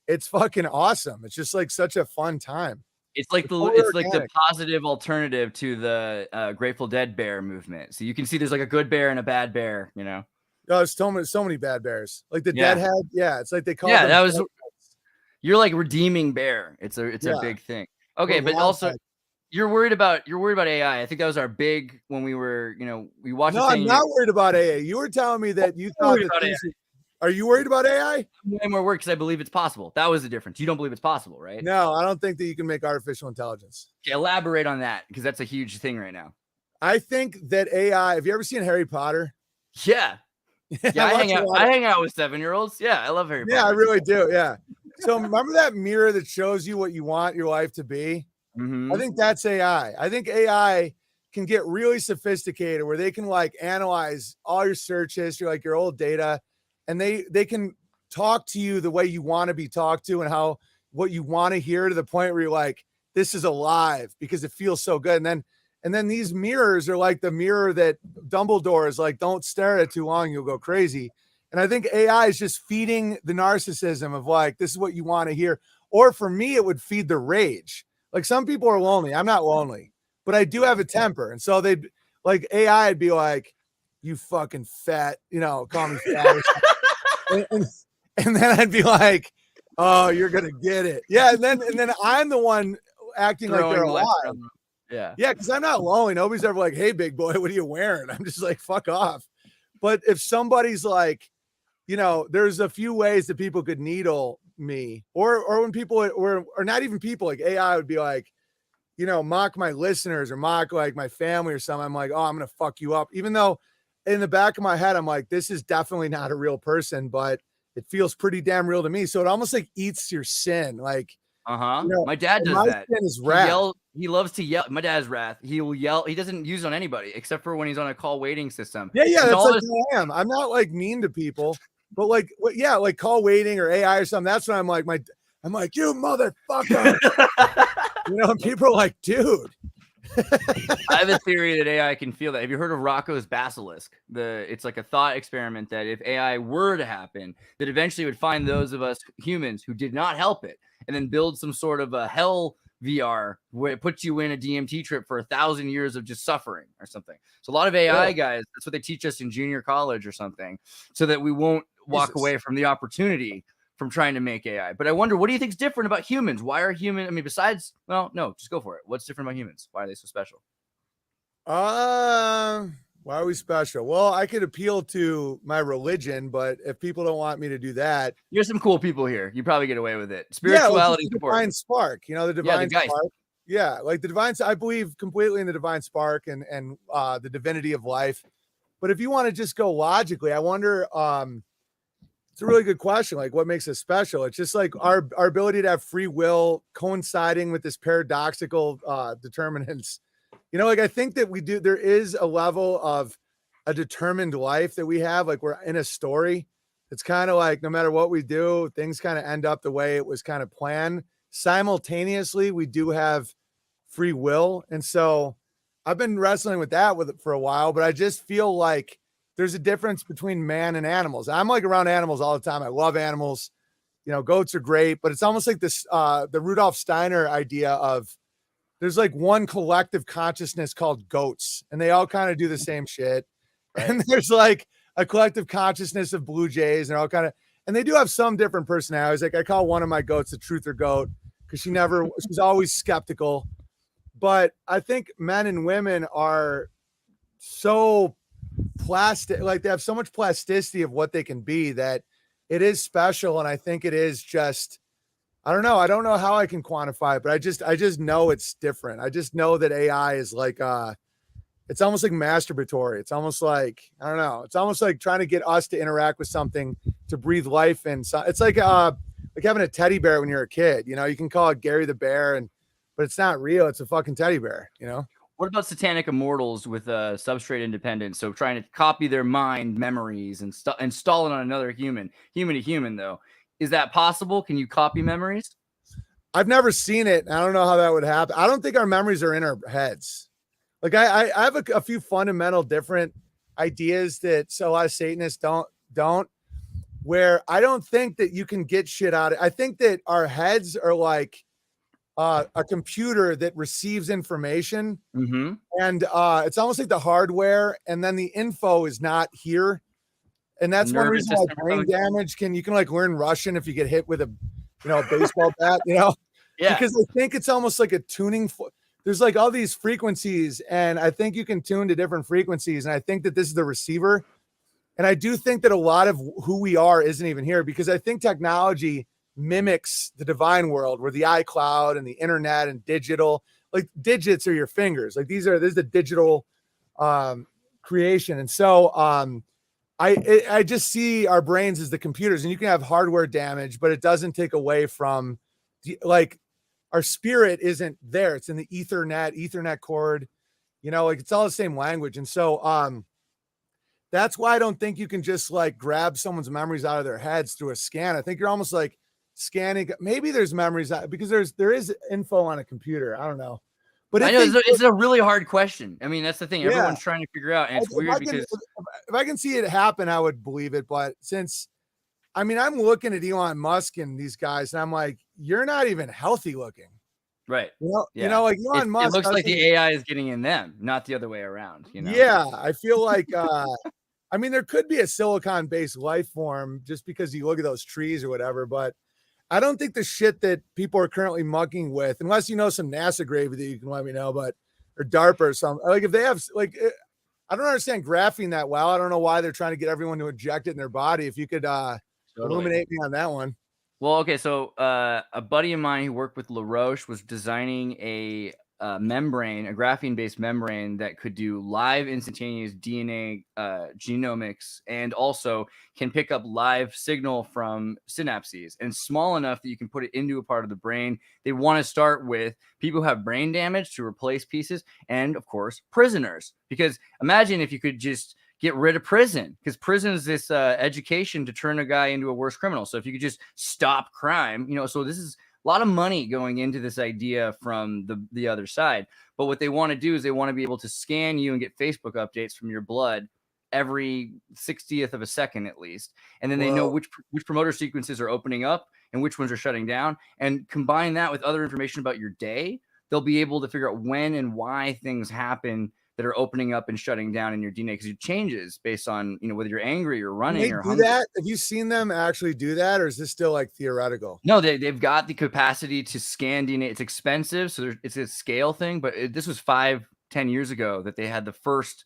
it's fucking awesome. It's just like such a fun time. It's like the positive alternative to the Grateful Dead bear movement. So you can see there's like a good bear and a bad bear, Oh, there's so many bad bears. Like the Deadhead. Yeah, it's like they call them. Yeah, you're like redeeming bear. It's a big thing. Okay, but also you're worried about AI. I think that was our big when we were, we watched. No, I'm not worried about AI. You were telling me that you thought that are you worried about AI? I'm way more worried because I believe it's possible. That was the difference. You don't believe it's possible, right? No, I don't think that you can make artificial intelligence. Okay, elaborate on that because that's a huge thing right now. I think that AI. Have you ever seen Harry Potter? Yeah. Yeah, I hang out with 7-year-olds. Yeah, I love Harry Potter. Yeah, I really do. Yeah. So remember that mirror that shows you what you want your life to be? Mm-hmm. I think that's AI. I think AI can get really sophisticated where they can like analyze all your search history, like your old data, and they can talk to you the way you want to be talked to and what you want to hear, to the point where you're like, this is alive because it feels so good. And then these mirrors are like the mirror that Dumbledore is like, don't stare at it too long, you'll go crazy. And I think AI is just feeding the narcissism of like, this is what you want to hear. Or for me, it would feed the rage. Like some people are lonely. I'm not lonely, but I do have a temper. And so they'd like AI would be like, you fucking fat, call me fat. and then I'd be like, oh, you're going to get it. Yeah. And then I'm the one acting like they're alive. Yeah. Yeah. Cause I'm not lonely. Nobody's ever like, hey, big boy, what are you wearing? I'm just like, fuck off. But if somebody's like, there's a few ways that people could needle me or when people or not even people, like AI would be like, mock my listeners or mock like my family or something. I'm like, oh, I'm going to fuck you up. Even though in the back of my head, I'm like, this is definitely not a real person, but it feels pretty damn real to me. So it almost like eats your sin. Like Uh-huh. You know, My dad and does my that. sin is wrath. He loves to yell. My dad's wrath. He will yell. He doesn't use it on anybody except for when he's on a call waiting system. Yeah, And that's all like his- who I am. I'm not like mean to people, but like, yeah, like call waiting or AI or something. That's when I'm like, I'm like, you motherfucker. You know, and people are like, dude. I have a theory that AI can feel that. Have you heard of Rocco's basilisk? It's like a thought experiment that if AI were to happen, that eventually would find those of us humans who did not help it, and then build some sort of a hell VR where it puts you in a DMT trip for 1,000 years of just suffering or something. So a lot of AI guys, that's what they teach us in junior college or something, so that we won't walk away from the opportunity from trying to make AI. But I wonder, what do you think is different about humans? Why are humans? I mean, besides, well, no, just go for it. What's different about humans? Why are they so special? Why are we special? Well, I could appeal to my religion, but if people don't want me to do that, There's some cool people here. You probably get away with it. yeah, Spirituality, like the divine spark. You know, the divine spark. Yeah, like the divine. I believe completely in the divine spark and the divinity of life. But if you want to just go logically, I wonder. It's a really good question. Like, what makes us special? It's just like our ability to have free will coinciding with this paradoxical determinants. You know, like I think that we do. There is a level of a determined life that we have. Like we're in a story. It's kind of like no matter what we do, things kind of end up the way it was kind of planned. Simultaneously, we do have free will, and so I've been wrestling with that for a while. But I just feel like there's a difference between man and animals. I'm like around animals all the time. I love animals. You know, goats are great, but it's almost like this, the Rudolf Steiner idea of there's like one collective consciousness called goats, and they all kind of do the same shit. Right. And there's like a collective consciousness of blue jays, and they're all kind of, and they do have some different personalities. Like I call one of my goats the truther goat because she's always skeptical. But I think men and women are so plastic, like they have so much plasticity of what they can be that it is special. And I think it is just, I don't know how I can quantify it, but I just know it's different. I just know that AI is like it's almost like masturbatory. It's almost like, I don't know, it's almost like trying to get us to interact with something to breathe life in. So it's like having a teddy bear when you're a kid. You know, you can call it Gary the Bear, but it's not real. It's a fucking teddy bear, you know. What about satanic immortals with substrate independence? So trying to copy their mind memories and install it on another human to human, though. Is that possible? Can you copy memories? I've never seen it. I don't know how that would happen. I don't think our memories are in our heads. Like I have a few fundamental different ideas that a lot of Satanists don't, where I don't think that you can get shit out of it. I think that our heads are like a computer that receives information, and it's almost like the hardware, and then the info is not here, and that's one reason why brain damage you can like learn Russian if you get hit with a baseball bat, because I think it's almost like a tuning. There's like all these frequencies, and I think you can tune to different frequencies, and I think that this is the receiver, and I do think that a lot of who we are isn't even here, because I think technology mimics the divine world, where the iCloud and the internet and digital, like digits are your fingers. Like this is the digital creation. And so I just see our brains as the computers, and you can have hardware damage, but it doesn't take away from like our spirit isn't there. It's in the Ethernet cord, like it's all the same language. And so that's why I don't think you can just like grab someone's memories out of their heads through a scan. I think you're almost like scanning. Maybe there's memories because there is info on a computer. I don't know, but I know it's a really hard question. I mean, that's the thing. Everyone's trying to figure out, and it's weird because if I can see it happen, I would believe it. But I'm looking at Elon Musk and these guys, and I'm like, you're not even healthy looking. Right. Like Elon Musk. It looks like the AI is getting in them, not the other way around. Yeah, I feel like there could be a silicon-based life form just because you look at those trees or whatever, but I don't think the shit that people are currently mucking with, unless you know some NASA gravy that you can let me know, or DARPA or something. Like if they have I don't understand graphene that well. I don't know why they're trying to get everyone to inject it in their body. If you could illuminate me on that one. Well, okay, so a buddy of mine who worked with LaRoche was designing a membrane, a graphene-based membrane that could do live instantaneous DNA genomics, and also can pick up live signal from synapses, and small enough that you can put it into a part of the brain. They want to start with people who have brain damage to replace pieces, and of course prisoners, because imagine if you could just get rid of prison, because prison is this education to turn a guy into a worse criminal. So if you could just stop crime, so this is a lot of money going into this idea from the other side. But what they want to do is they want to be able to scan you and get Facebook updates from your blood every 60th of a second at least. And then they know which promoter sequences are opening up and which ones are shutting down, and combine that with other information about your day. They'll be able to figure out when and why things happen that are opening up and shutting down in your DNA, because it changes based on, whether you're angry or running or hungry. That? Have you seen them actually do that, or is this still like theoretical? No, they've got the capacity to scan DNA. It's expensive, so it's a scale thing, but this was 5-10 years ago that they had the first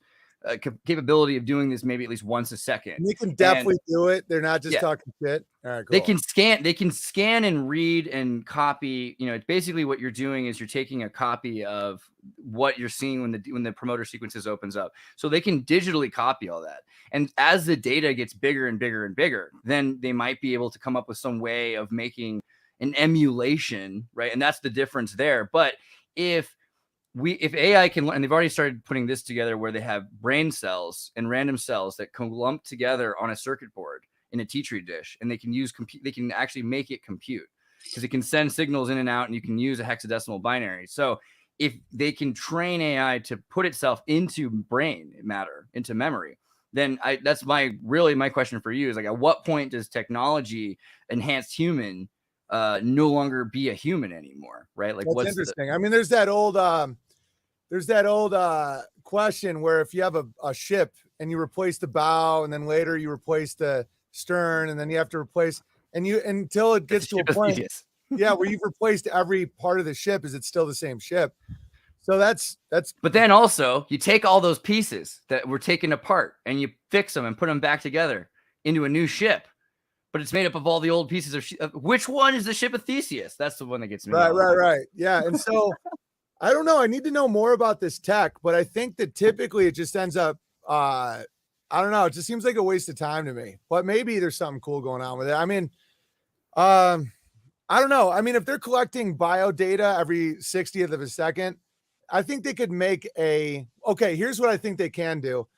capability of doing this maybe at least once a second. And they can definitely do it. They're not just talking shit. All right, cool. They can scan and read and copy. It's basically what you're doing is you're taking a copy of what you're seeing when the promoter sequences opens up. So they can digitally copy all that. And as the data gets bigger and bigger and bigger, then they might be able to come up with some way of making an emulation, right? And that's the difference there. But if AI can, and they've already started putting this together where they have brain cells and random cells that can lump together on a circuit board in a Petri dish, and they can they can actually make it compute, because it can send signals in and out, and you can use a hexadecimal binary. So if they can train AI to put itself into brain matter, into memory, then that's my question for you is like, at what point does technology enhanced human no longer be a human anymore, right? Like, what's interesting. I mean, there's that old question where if you have a ship and you replace the bow, and then later you replace the stern, and then you have to replace, until it gets to a point, where you've replaced every part of the ship, is it still the same ship? So that's. But then also you take all those pieces that were taken apart and you fix them and put them back together into a new ship. But it's made up of all the old pieces of which one is the ship of Theseus? That's the one that gets me. Right. Yeah. And so I don't know. I need to know more about this tech, but I think that typically it just ends up, I don't know. It just seems like a waste of time to me, but maybe there's something cool going on with it. I mean, I don't know. I mean, if they're collecting bio data every 60th of a second, I think they could make here's what I think they can do.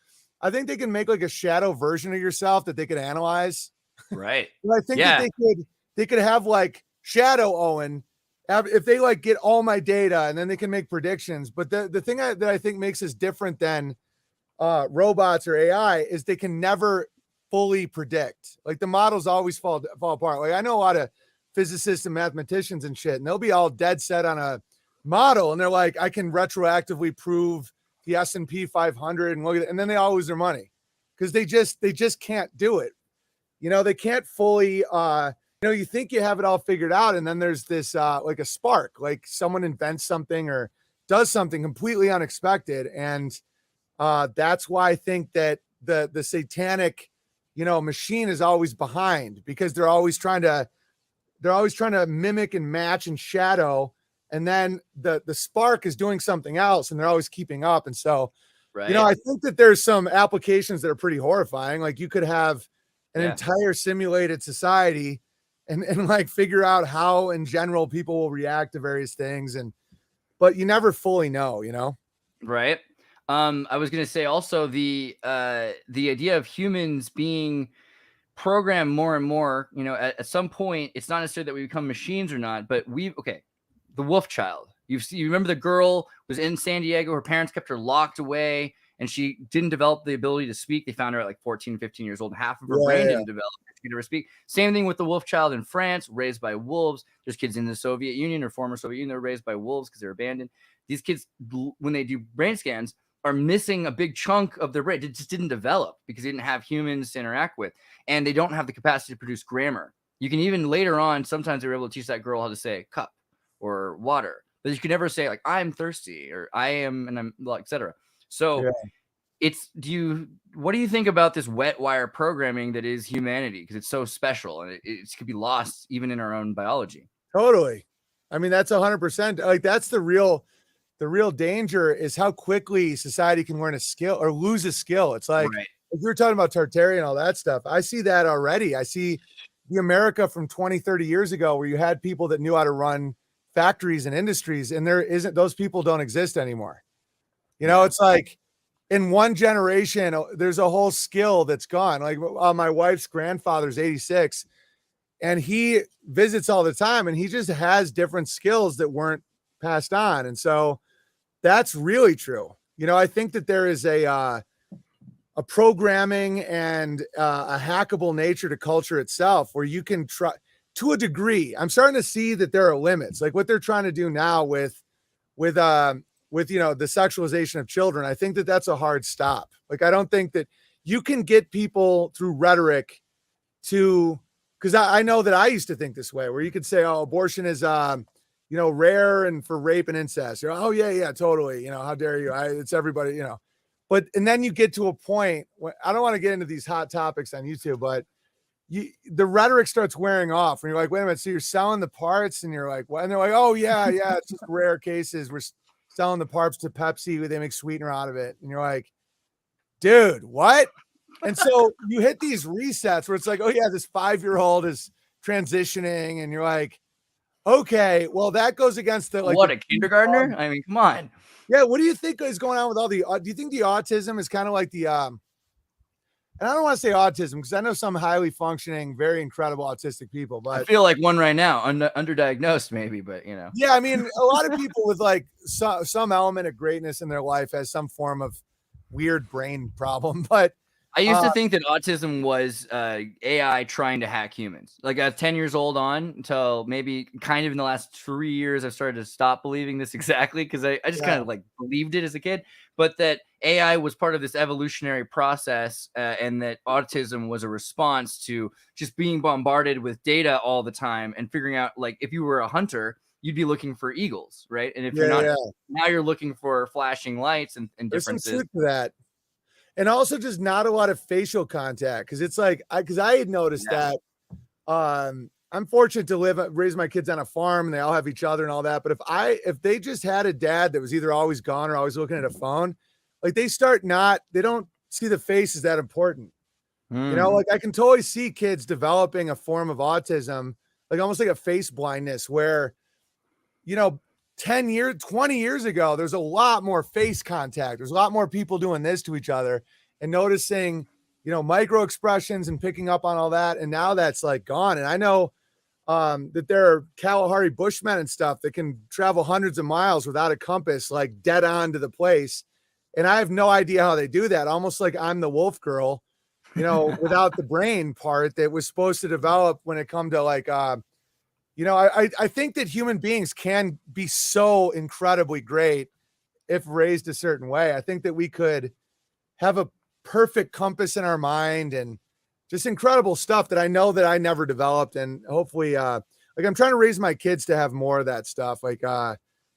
I think they can make like a shadow version of yourself that they could analyze. Right. I think that they could have like Shadow Owen, if they like get all my data, and then they can make predictions. But the thing that I think makes us different than robots or AI is they can never fully predict. Like the models always fall apart. Like I know a lot of physicists and mathematicians and shit, and they'll be all dead set on a model, and they're like, I can retroactively prove the S&P 500, and look at it, and then they all lose their money because they just can't do it. They can't fully, you think you have it all figured out. And then there's this, like a spark, like someone invents something or does something completely unexpected. And that's why I think that the satanic, machine is always behind, because they're always trying to mimic and match and shadow. And then the spark is doing something else, and they're always keeping up. And so, right. I think that there's some applications that are pretty horrifying. Like you could have an entire simulated society and like figure out how in general people will react to various things. But you never fully know, Right. I was going to say also the idea of humans being programmed more and more, at some point, it's not necessarily that we become machines or not, but the wolf child, you remember the girl was in San Diego, her parents kept her locked away, and she didn't develop the ability to speak. They found her at like 14, 15 years old. Half of her brain didn't develop. She could never speak. Same thing with the wolf child in France, raised by wolves. There's kids in the Soviet Union or former Soviet Union that were raised by wolves because they're abandoned. These kids, when they do brain scans, are missing a big chunk of their brain. It just didn't develop because they didn't have humans to interact with. And they don't have the capacity to produce grammar. You can even later on, sometimes they were able to teach that girl how to say cup or water. But you can never say like, I'm thirsty or I am, and I'm like, etc. So what do you think about this wet wire programming that is humanity? Because it's so special and it could be lost even in our own biology. Totally. I mean, that's 100%. Like that's the real the real danger is how quickly society can learn a skill or lose a skill. It's like, Right. if you're talking about Tartarian and all that stuff, I see that already. I see the America from 20, 30 years ago where you had people that knew how to run factories and industries, and those people don't exist anymore. It's like in one generation, there's a whole skill that's gone. Like my wife's grandfather's 86, and he visits all the time, and he just has different skills that weren't passed on. And so that's really true. I think that there is a programming and a hackable nature to culture itself where you can try to a degree. I'm starting to see that there are limits, like what they're trying to do now with the sexualization of children. I think that that's a hard stop. Like, I don't think that you can get people through rhetoric to, because I know that I used to think this way, where you could say, oh, abortion is rare and for rape and incest. Oh yeah, totally. How dare you? It's everybody, But and then you get to a point when I don't want to get into these hot topics on YouTube, but the rhetoric starts wearing off and you're like, wait a minute, so you're selling the parts, and you're like, what? And they're like, oh yeah, it's just rare cases. We're selling the parts to Pepsi, they make sweetener out of it. And you're like, dude, what? And so you hit these resets where it's like, oh yeah, this 5-year-old is transitioning, and you're like, okay, well, that goes against the a kindergartner. I mean, come on. Yeah, what do you think is going on with all the? Do you think the autism is kind of like the? And I don't want to say autism because I know some highly functioning, very incredible autistic people, but I feel like one right now, underdiagnosed maybe, but Yeah, I mean, a lot of people with like some element of greatness in their life has some form of weird brain problem, but. I used to think that autism was AI trying to hack humans. Like at 10 years old on until maybe kind of in the last 3 years, I've started to stop believing this exactly because I just kind of like believed it as a kid. But that AI was part of this evolutionary process and that autism was a response to just being bombarded with data all the time and figuring out, like, if you were a hunter, you'd be looking for eagles, right? And if you're not, now you're looking for flashing lights and differences. There's some truth to that. And also just not a lot of facial contact. Cause it's like, cause I had noticed that, I'm fortunate to raise my kids on a farm and they all have each other and all that. But if they just had a dad that was either always gone or always looking at a phone, like they don't see the face as that important. Like I can totally see kids developing a form of autism, like almost like a face blindness where, 10 years, 20 years ago, there's a lot more face contact. There's a lot more people doing this to each other and noticing, micro expressions and picking up on all that. And now that's like gone. And I know that there are Kalahari Bushmen and stuff that can travel hundreds of miles without a compass, like dead on to the place. And I have no idea how they do that. Almost like I'm the wolf girl, without the brain part that was supposed to develop when it come to like, I think that human beings can be so incredibly great if raised a certain way. I think that we could have a perfect compass in our mind and just incredible stuff that I know that I never developed. And hopefully, like I'm trying to raise my kids to have more of that stuff, like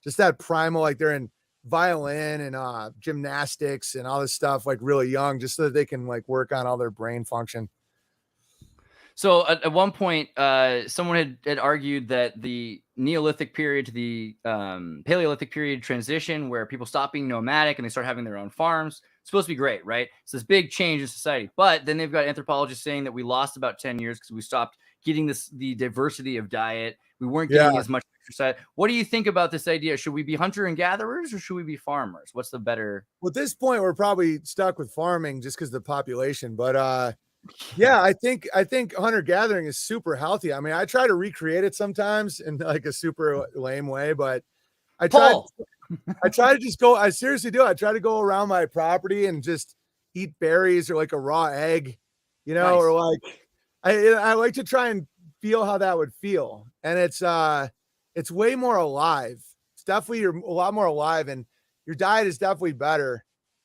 just that primal, like they're in violin and gymnastics and all this stuff, like really young, just so that they can like work on all their brain function. So at one point, someone had argued that the Neolithic period to the Paleolithic period transition, where people stop being nomadic and they start having their own farms, it's supposed to be great, right? It's this big change in society. But then they've got anthropologists saying that we lost about 10 years because we stopped getting the diversity of diet. We weren't getting as much exercise. What do you think about this idea? Should we be hunter and gatherers or should we be farmers? What's the better? Well, at this point, we're probably stuck with farming just because of the population. But yeah, I think hunter gathering is super healthy. I mean, I try to recreate it sometimes in like a super lame way, but I try to just go. I seriously do. I try to go around my property and just eat berries or like a raw egg, Nice. or like I like to try and feel how that would feel. And it's way more alive. It's definitely you're a lot more alive, and your diet is definitely better.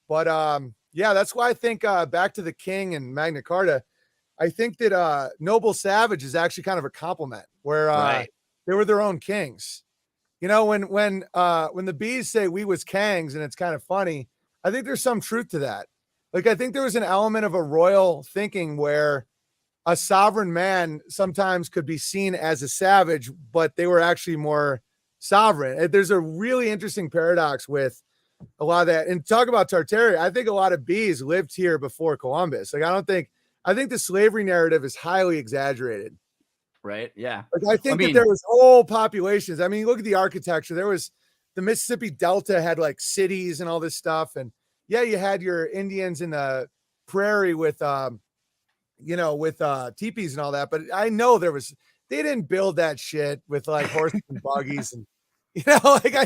But yeah, that's why I think back to the king and Magna Carta, I think that noble savage is actually kind of a compliment where they were their own kings. When the bees say we was kangs, and it's kind of funny, I think there's some truth to that. Like, I think there was an element of a royal thinking where a sovereign man sometimes could be seen as a savage, but they were actually more sovereign. There's a really interesting paradox with a lot of that. And talk about Tartaria. I think a lot of bees lived here before Columbus. Like, I think the slavery narrative is highly exaggerated. Right. Yeah. Like, I think that there was whole populations. I mean, look at the architecture. There was the Mississippi Delta had like cities and all this stuff. And yeah, you had your Indians in the prairie with, teepees and all that. But I know they didn't build that shit with like horses and buggies and, like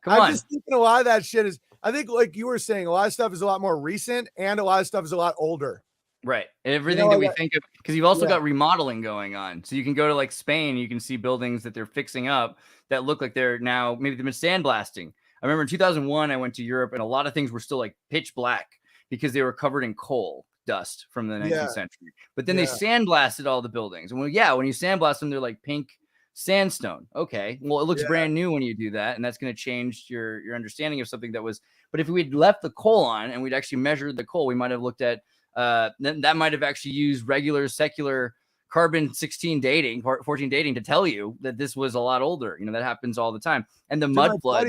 I'm just thinking a lot of that shit is, I think like you were saying, a lot of stuff is a lot more recent and a lot of stuff is a lot older. Right. Everything that we think of, because you've also got remodeling going on. So you can go to like Spain, you can see buildings that they're fixing up that look like they're now, maybe they've been sandblasting. I remember in 2001, I went to Europe and a lot of things were still like pitch black because they were covered in coal dust from the 19th century. But then they sandblasted all the buildings. And when you sandblast them, they're like pink sandstone. Okay. Well, it looks brand new when you do that. And that's going to change your understanding of something that was, but if we'd left the coal on and we'd actually measured the coal, we might have looked at, that might have actually used regular secular carbon 14 dating to tell you that this was a lot older. That happens all the time. And the mud flood.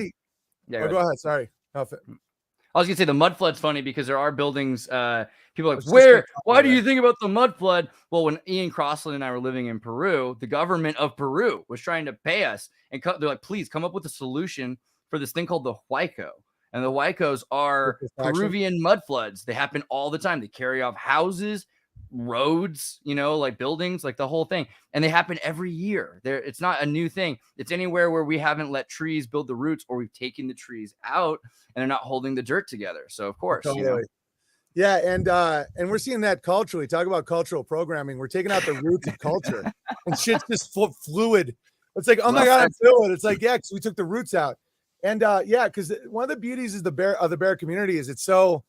Go ahead. Sorry. I was gonna say the mud flood's funny because there are buildings. People are like, why do you think about the mud flood? Well, when Ian Crossland and I were living in Peru, the government of Peru was trying to pay us, and they're like, please come up with a solution for this thing called the huaico. And the huaicos are Peruvian mud floods. They happen all the time. They carry off houses, roads, like buildings, like the whole thing. And they happen every year. It's not a new thing. It's anywhere where we haven't let trees build the roots or we've taken the trees out and they're not holding the dirt together. So of course, Yeah, and we're seeing that culturally. Talk about cultural programming. We're taking out the roots of culture and shit's just fluid. It's like, oh my God, I'm fluid. It's like, yeah, because we took the roots out. And because one of the beauties of the bear community is it's so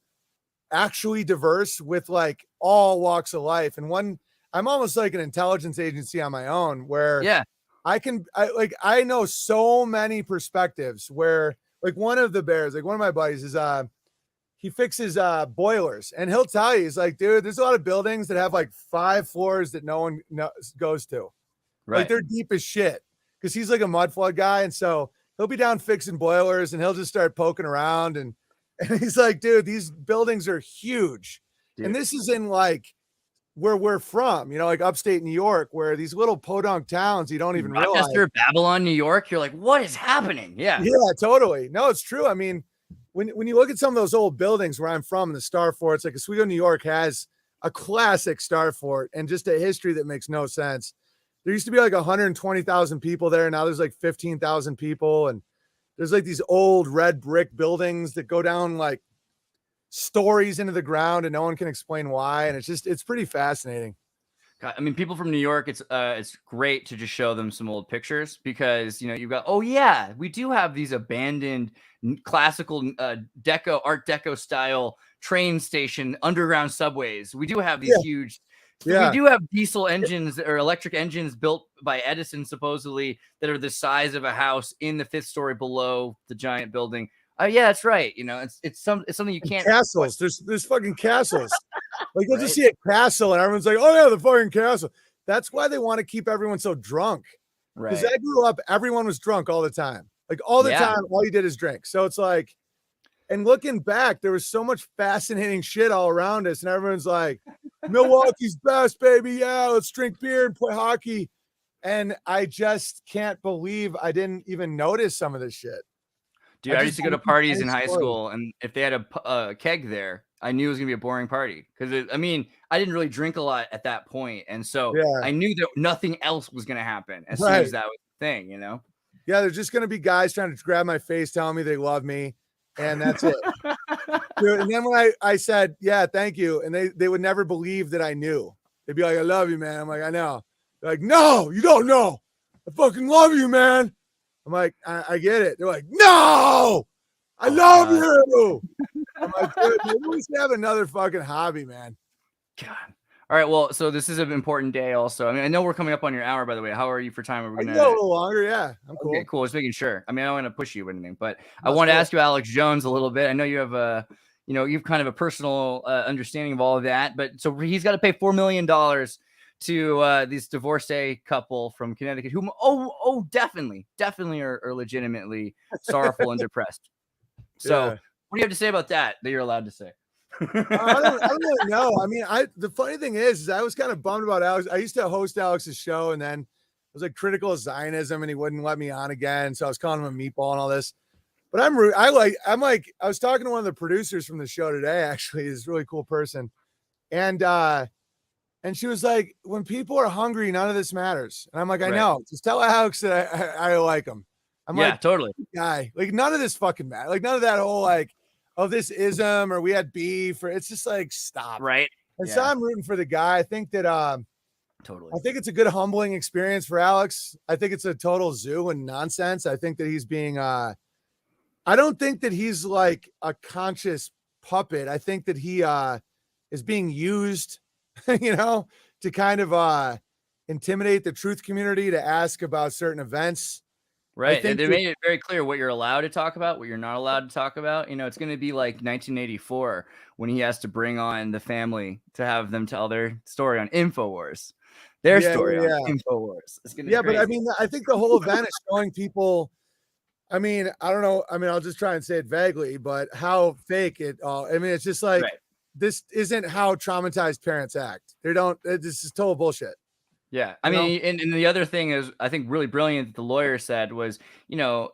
actually diverse with like all walks of life. And I'm almost like an intelligence agency on my own where I know so many perspectives where like one of the bears, like one of my buddies is he fixes boilers and he'll tell you, he's like, dude, there's a lot of buildings that have like 5 floors that no one goes to. Right. Like they're deep as shit because he's like a mud flood guy. And so he'll be down fixing boilers and he'll just start poking around. And he's like, dude, these buildings are huge. Dude. And this is in like where we're from, like upstate New York, where these little podunk towns, you don't even realize. Babylon, New York. You're like, what is happening? Yeah. Yeah, totally. No, it's true. I mean, when you look at some of those old buildings where I'm from, the Star Forts, like Oswego, New York has a classic Star Fort and just a history that makes no sense. There used to be like 120,000 people there. Now there's like 15,000 people. And there's like these old red brick buildings that go down like stories into the ground and no one can explain why. And it's pretty fascinating. God, I mean, people from New York, it's great to just show them some old pictures because, you've got, we do have these abandoned classical Art Deco style train station, underground subways. We do have these huge. Yeah. We do have diesel engines or electric engines built by Edison, supposedly, that are the size of a house in the 5th story below the giant building. Yeah, that's right. It's something you can't. Castles. There's fucking castles. Like you'll just see a castle and everyone's like, oh yeah, the fucking castle. That's why they want to keep everyone so drunk. Right. Because I grew up, everyone was drunk all the time. Like all the time, all you did is drink. So it's like, and looking back, there was so much fascinating shit all around us, and everyone's like, Milwaukee's best, baby. Yeah, let's drink beer and play hockey. And I just can't believe I didn't even notice some of this shit. Dude, I used to go to parties in high school, and if they had a keg there, I knew it was going to be a boring party. Because, I didn't really drink a lot at that point. And so I knew that nothing else was going to happen as soon as that was the thing, Yeah, there's just going to be guys trying to grab my face, telling me they love me. And that's it. Dude, and then when I said, yeah, thank you. And they would never believe that I knew. They'd be like, I love you, man. I'm like, I know. They're like, no, you don't know. I fucking love you, man. I'm like, I get it. They're like, no, I love you. I'm like, dude, maybe we should have another fucking hobby, man. God. All right. Well, so this is an important day also. I know we're coming up on your hour, by the way. How are you for time? Are we gonna go a little longer? Yeah. I'm cool. Okay, cool. Just making sure. I don't want to push you or anything, but I want to ask you, Alex Jones, a little bit. I know you have you've kind of a personal understanding of all of that, but so he's got to pay $4 million to this divorcee couple from Connecticut who, definitely are legitimately sorrowful and depressed. So, what do you have to say about that you're allowed to say? I don't really know. I mean, the funny thing is I was kind of bummed about Alex. I used to host Alex's show, and then I was like critical of Zionism, and he wouldn't let me on again. So I was calling him a meatball and all this. But I was talking to one of the producers from the show today. Actually, he's a really cool person, and she was like, "When people are hungry, none of this matters." And I'm like, "I know. Just tell Alex that I like him." I'm like, totally. Guy, like none of this fucking matter. Like none of that whole like, oh, this ism or we had beef or it's just like stop. Right. And so I'm rooting for the guy. I think that totally. I think it's a good humbling experience for Alex. I think it's a total zoo and nonsense. I think that he's being I don't think that he's like a conscious puppet. I think that he is being used, to kind of intimidate the truth community to ask about certain events. Right. And they made it very clear what you're allowed to talk about, what you're not allowed to talk about. It's going to be like 1984 when he has to bring on the family to have them tell their story on InfoWars. Their story on InfoWars. It's going to be crazy. But I mean, I think the whole event is showing people. I mean, I don't know. I mean, I'll just try and say it vaguely, but how fake it all. I mean, it's just like this isn't how traumatized parents act. This is total bullshit. Yeah. I mean, and the other thing is, I think really brilliant that the lawyer said was, we're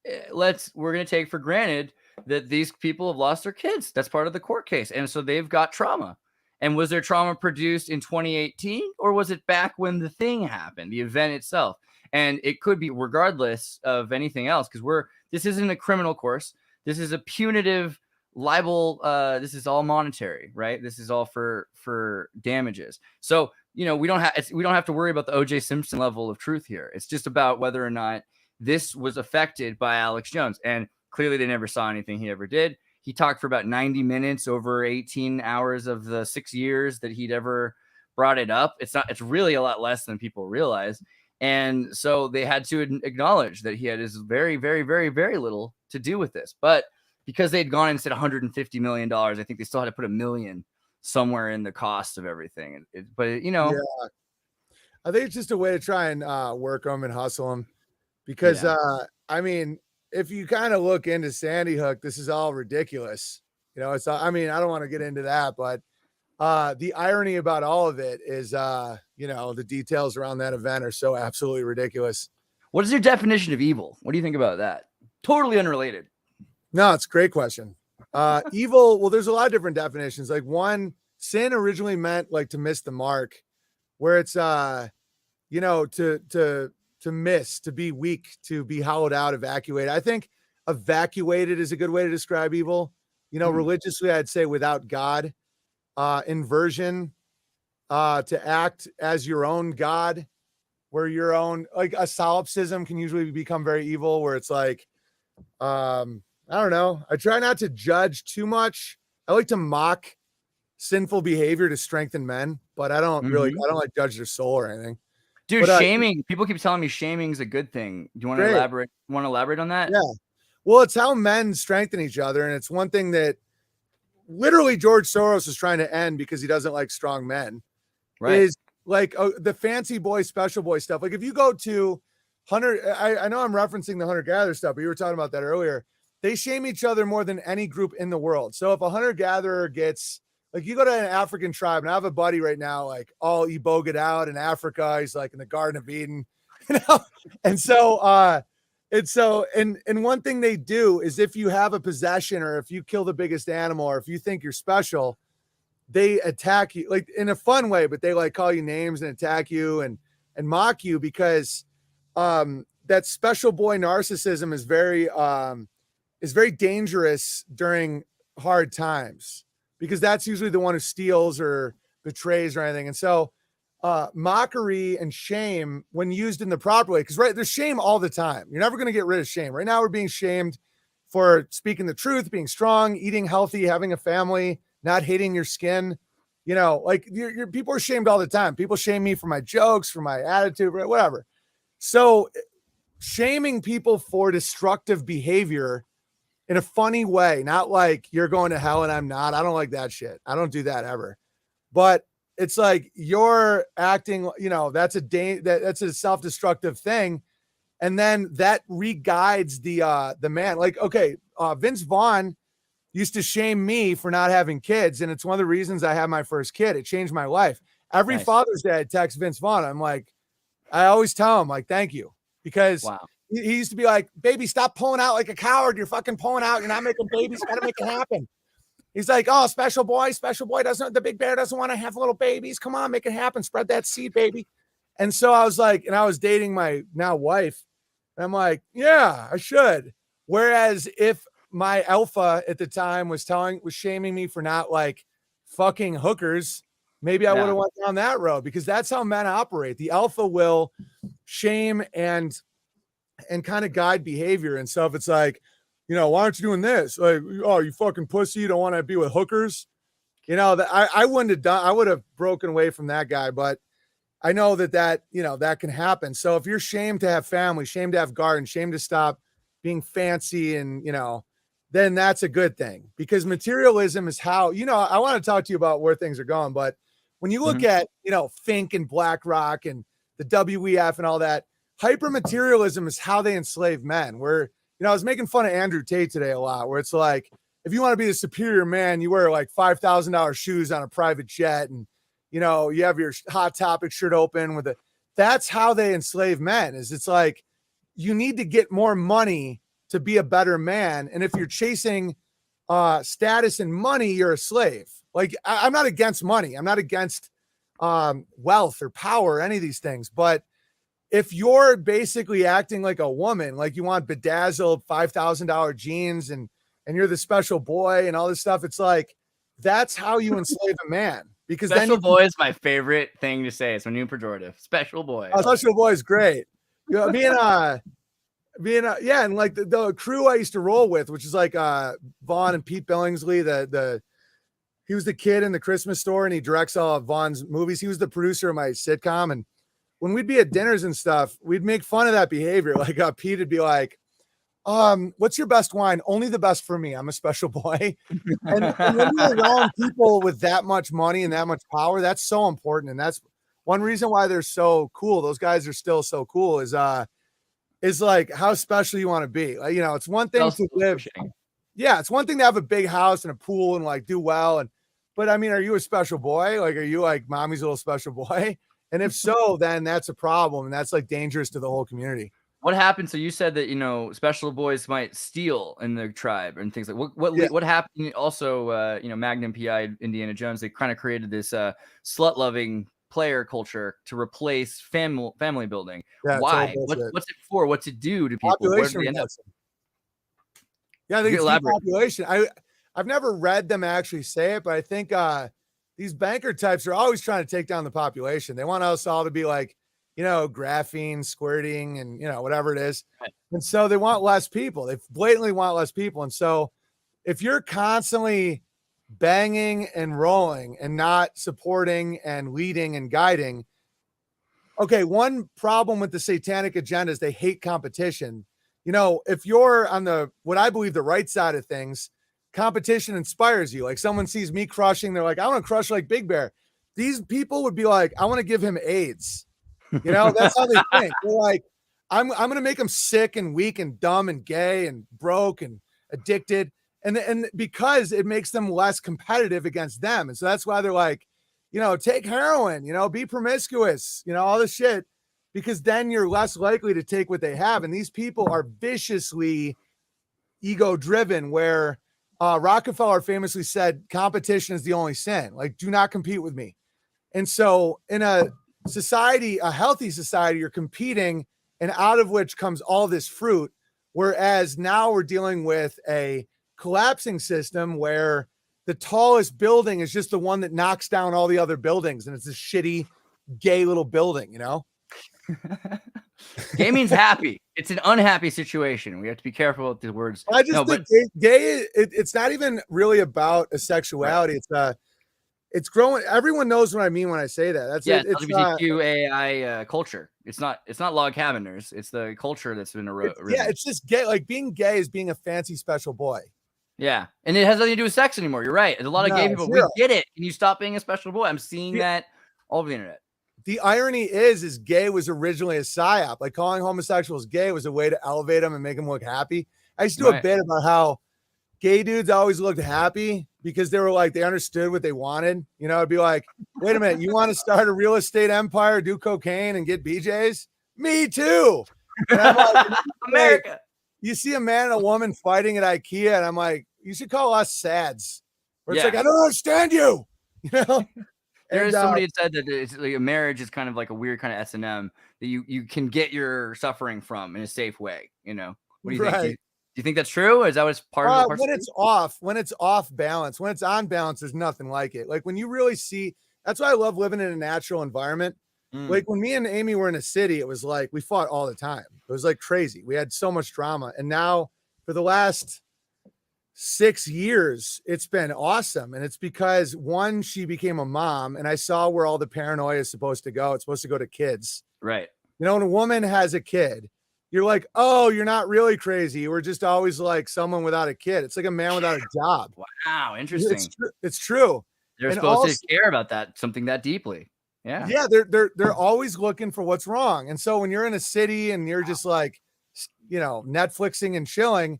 going to take for granted that these people have lost their kids. That's part of the court case. And so they've got trauma. And was their trauma produced in 2018 or was it back when the thing happened, the event itself? And it could be regardless of anything else, because this isn't a criminal course. This is a punitive libel. This is all monetary, right? This is all for damages. So, we don't have to worry about the O.J. Simpson level of truth here. It's just about whether or not this was affected by Alex Jones. And clearly they never saw anything he ever did. He talked for about 90 minutes over 18 hours of the 6 years that he'd ever brought it up. It's really a lot less than people realize. And so they had to acknowledge that he had very, very, very, very little to do with this. But because they'd gone and said $150 million, I think they still had to put $1 million somewhere in the cost of everything. I think it's just a way to try and work them and hustle them because, I mean, if you kind of look into Sandy Hook, this is all ridiculous. I mean, I don't want to get into that, but the irony about all of it is, the details around that event are so absolutely ridiculous. What is your definition of evil? What do you think about that? Totally unrelated. No, it's a great question. Evil. Well, there's a lot of different definitions. Like one, sin originally meant like to miss the mark, where it's, to miss, to be weak, to be hollowed out, evacuated. I think evacuated is a good way to describe evil. Religiously, I'd say without God. Inversion, to act as your own God, where your own, like a solipsism can usually become very evil, where it's like, I don't know. I try not to judge too much. I like to mock sinful behavior to strengthen men, but I don't like judge their soul or anything. Dude, shaming, people keep telling me shaming is a good thing. Do you want to elaborate on that? Yeah. Well, it's how men strengthen each other. And it's one thing that literally George Soros is trying to end because he doesn't like strong men. Right. Is like the fancy boy, special boy stuff. Like if you go to Hunter, I know I'm referencing the hunter-gatherer stuff, but you were talking about that earlier. They shame each other more than any group in the world. So if a hunter-gatherer gets, like you go to an African tribe, and I have a buddy right now, like all ebogaed out in Africa. He's like in the Garden of Eden, And so, and one thing they do is if you have a possession or if you kill the biggest animal or if you think you're special, they attack you like in a fun way, but they like call you names and attack you and mock you because that special boy narcissism is very dangerous during hard times because that's usually the one who steals or betrays or anything. And so mockery and shame when used in the proper way, because there's shame all the time. You're never going to get rid of shame. Right now we're being shamed for speaking the truth, being strong, eating healthy, having a family, not hating your skin. Like your people are shamed all the time. People shame me for my jokes, for my attitude, whatever. So shaming people for destructive behavior in a funny way, not like you're going to hell and I'm not. I don't like that shit. I don't do that ever. But it's like you're acting, that's that's a self-destructive thing. And then that re-guides the man. Like, okay, Vince Vaughn used to shame me for not having kids. And it's one of the reasons I had my first kid. It changed my life. Every Father's Day I text Vince Vaughn. I'm like, I always tell him, like, thank you. Because he used to be like, baby, stop pulling out like a coward. You're fucking pulling out. You're not making babies. Got to make it happen. He's like, oh, special boy the big bear doesn't want to have little babies. Come on, make it happen. Spread that seed, baby. And so I was like, and I was dating my now wife. And I'm like, yeah, I should. Whereas if my alpha at the time was shaming me for not like fucking hookers, maybe I would have went down that road, because that's how men operate. The alpha will shame and kind of guide behavior. And so if it's like, why aren't you doing this? Like, oh, you fucking pussy, you don't want to be with hookers. That I wouldn't have done. I would have broken away from that guy, but I know that that can happen. So if you're shamed to have family, shamed to have garden, shamed to stop being fancy, and then that's a good thing, because materialism is how, I want to talk to you about where things are going. But when you look at, Fink and BlackRock and the WEF and all that, hyper materialism is how they enslave men. Where, I was making fun of Andrew Tate today a lot, where it's like, if you want to be the superior man, you wear like $5,000 shoes on a private jet, and you have your Hot Topic shirt open that's how they enslave men. It's like, you need to get more money to be a better man. And if you're chasing status and money, you're a slave. Like, I'm not against money. I'm not against wealth or power or any of these things. But if you're basically acting like a woman, like you want bedazzled $5,000 jeans and you're the special boy and all this stuff, it's like, that's how you enslave a man. Because special boy is my favorite thing to say. It's my new pejorative. Special boy. Special boy is great. And like the crew I used to roll with, which is like Vaughn and Pete Billingsley, he was the kid in the Christmas Store, and he directs all of Vaughn's movies. He was the producer of my sitcom. And when we'd be at dinners and stuff, we'd make fun of that behavior. Like Pete would be like, what's your best wine? Only the best for me. I'm a special boy. And when you're around people with that much money and that much power, that's so important. And that's one reason why they're so cool. Those guys are still so cool, is like how special you want to be. Like, it's one thing to live. Yeah, it's one thing to have a big house and a pool and like do well. But I mean, are you a special boy? Like, are you like mommy's little special boy? And if so, then that's a problem. And that's like dangerous to the whole community. What happened? So you said that, special boys might steal in their tribe and things like what happened also, Magnum PI, Indiana Jones, they kind of created this slut loving player culture to replace family building. Why? What's it for? What's it do to people? Population reduction. Yeah, I think it's population. I've never read them actually say it, but I think these banker types are always trying to take down the population. They want us all to be like, graphene, squirting, and whatever it is. Right. And so they want less people. They blatantly want less people. And so if you're constantly banging and rolling and not supporting and leading and guiding, okay, one problem with the satanic agenda is they hate competition. If you're on what I believe the right side of things, competition inspires you. Like, someone sees me crushing, they're like, I want to crush like Big Bear. These people would be like, I want to give him AIDS. That's how they think. They're like, I'm going to make him sick and weak and dumb and gay and broke and addicted. And because it makes them less competitive against them. And so that's why they're like, take heroin, be promiscuous, all this shit, because then you're less likely to take what they have. And these people are viciously ego driven, where Rockefeller famously said, competition is the only sin. Like, do not compete with me. And so in a society, a healthy society, you're competing, and out of which comes all this fruit. Whereas now we're dealing with a collapsing system where the tallest building is just the one that knocks down all the other buildings. And it's a shitty gay little building, Gay means happy. It's an unhappy situation. We have to be careful with the words. I just think gay it's not even really about a sexuality. Right. It's growing. Everyone knows what I mean when I say that. That's it's LGBTQAI culture. It's not log cabiners. It's the culture that's been eroded. Yeah, it's just gay. Like, being gay is being a fancy special boy. Yeah, and it has nothing to do with sex anymore. You're right. There's a lot of gay people. Zero. We get it. Can you stop being a special boy? I'm seeing that all over the internet. The irony is gay was originally a psyop. Like calling homosexuals gay was a way to elevate them and make them look happy. I used to do a bit about how gay dudes always looked happy because they were like, they understood what they wanted. You know, it'd be like, wait a minute, you want to start a real estate empire, do cocaine and get BJs? Me too. And I'm like, America. You see a man and a woman fighting at IKEA, and I'm like, you should call us sads. Where it's like, I don't understand you. You know? There's somebody had said that it's like a marriage is kind of like a weird kind of S&M that you can get your suffering from in a safe way. You know, what do you think? Do you think that's true? Is that what's part of the when it's off balance, when it's on balance, there's nothing like it. Like when you really see, that's why I love living in a natural environment. Like when me and Amy were in a city, it was like we fought all the time. It was like crazy. We had so much drama. And now for the last 6 years, it's been awesome. And it's because one, she became a mom and I saw where all the paranoia is supposed to go. It's supposed to go to kids. Right. You know, when a woman has a kid, you're like, oh, you're not really crazy. You were just always like someone without a kid. It's like a man without a job. Wow. Interesting. It's true. They're supposed to care about that, something that deeply. Yeah, they're always looking for what's wrong. And so when you're in a city and you're just like, you know, Netflixing and chilling,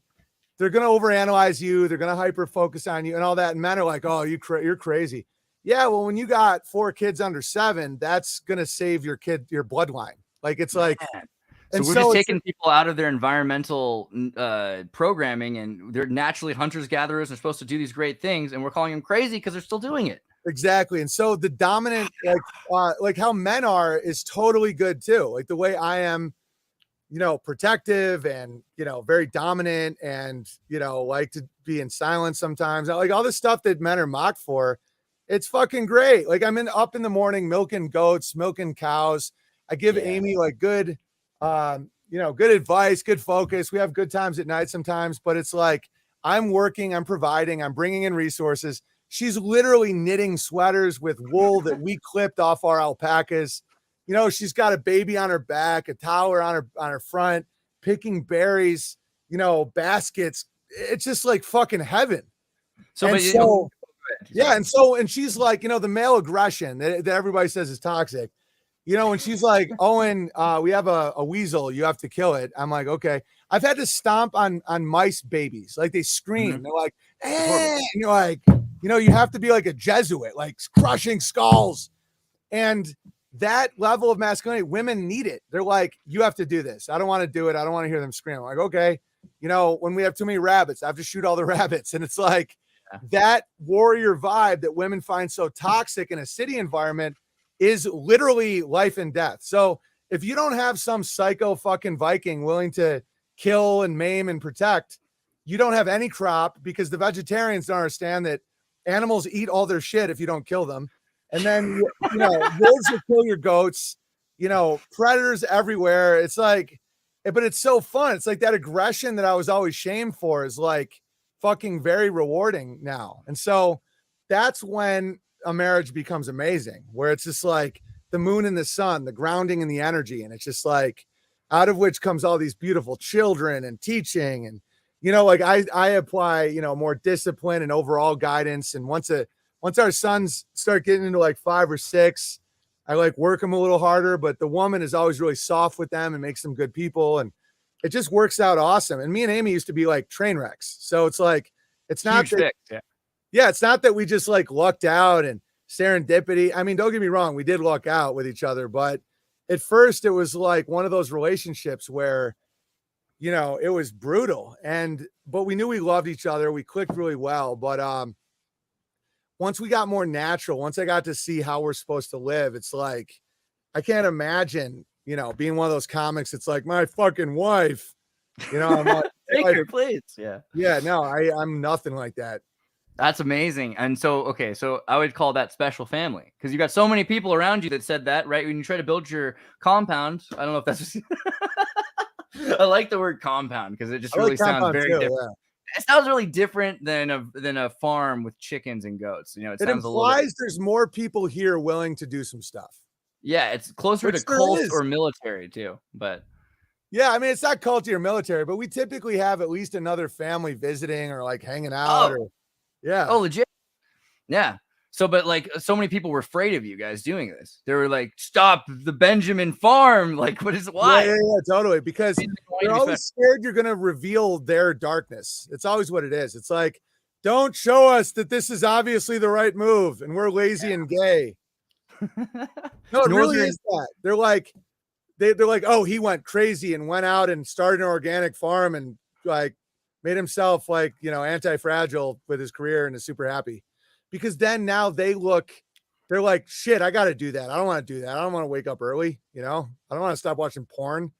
they're going to overanalyze you. They're going to hyper focus on you and all that. And men are like, oh, you're crazy. Yeah. Well, when you got 4 kids under 7, that's going to save your bloodline. Like, it's like, so we're just taking people out of their environmental programming, and they're naturally hunters gatherers. They're supposed to do these great things, and we're calling them crazy because they're still doing it. Exactly. And so the dominant, like how men are is totally good too. Like the way I am, you know, protective and, you know, very dominant and, you know, like to be in silence sometimes. Like all the stuff that men are mocked for, it's fucking great. Like I'm up in the morning, milking goats, milking cows. I give Amy like good, you know, good advice, good focus. We have good times at night sometimes, but it's like, I'm working, I'm providing, I'm bringing in resources. She's literally knitting sweaters with wool that we clipped off our alpacas. You know, she's got a baby on her back, a toddler on her front, picking berries, you know, baskets. It's just like fucking heaven. And she's like, you know, the male aggression that everybody says is toxic. You know, when she's like, Owen, we have a weasel, you have to kill it. I'm like, okay. I've had to stomp on mice babies. Like they scream. They're like, and you're like, you know, you have to be like a Jesuit, like crushing skulls. And that level of masculinity, women need it. They're like, you have to do this. I don't want to do it. I don't want to hear them scream. I'm like, okay. You know, when we have too many rabbits, I have to shoot all the rabbits. And it's like that warrior vibe that women find so toxic in a city environment is literally life and death. So if you don't have some psycho fucking Viking willing to kill and maim and protect, you don't have any crop, because the vegetarians don't understand that animals eat all their shit if you don't kill them. And then, you know, wolves will kill your goats, you know, predators everywhere. It's like, but it's so fun. It's like that aggression that I was always shamed for is like fucking very rewarding now. And so that's when a marriage becomes amazing, where it's just like the moon and the sun, the grounding and the energy. And it's just like, out of which comes all these beautiful children and teaching. And, you know, like I apply, you know, more discipline and overall guidance. And once our sons start getting into like 5 or 6, I like work them a little harder, but the woman is always really soft with them and makes them good people. And it just works out awesome. And me and Amy used to be like train wrecks. So it's like, it's not that, it's not that we just like lucked out and serendipity. I mean, don't get me wrong. We did luck out with each other, but at first it was like one of those relationships where, you know, it was brutal, but we knew we loved each other. We clicked really well. But, once we got more natural, once I got to see how we're supposed to live, it's like, I can't imagine, you know, being one of those comics. It's like my fucking wife, you know, I'm like, take her, please. Yeah. No, I'm nothing like that. That's amazing. And so, okay, so I would call that special family, because you got so many people around you that said that, right? When you try to build your compound, I don't know if that's, I like the word compound because it just really sounds very different. Yeah. It sounds really different than a farm with chickens and goats. You know, it sounds implies there's more people here willing to do some stuff. Yeah, it's closer to cult or military too. But Yeah, I mean, it's not culty or military, but we typically have at least another family visiting or like hanging out. Or yeah. Oh, legit. Yeah. So, but like so many people were afraid of you guys doing this. They were like, stop the Benjamin farm. Like, what is why? Yeah, totally. Because they're always scared you're going to reveal their darkness. It's always what it is. It's like, don't show us that this is obviously the right move and we're lazy and gay. No, it really is that. They're like, they're like, oh, he went crazy and went out and started an organic farm and like made himself like, you know, anti-fragile with his career and is super happy. Because then now they're like, shit, I got to do that. I don't want to do that. I don't want to wake up early. You know, I don't want to stop watching porn.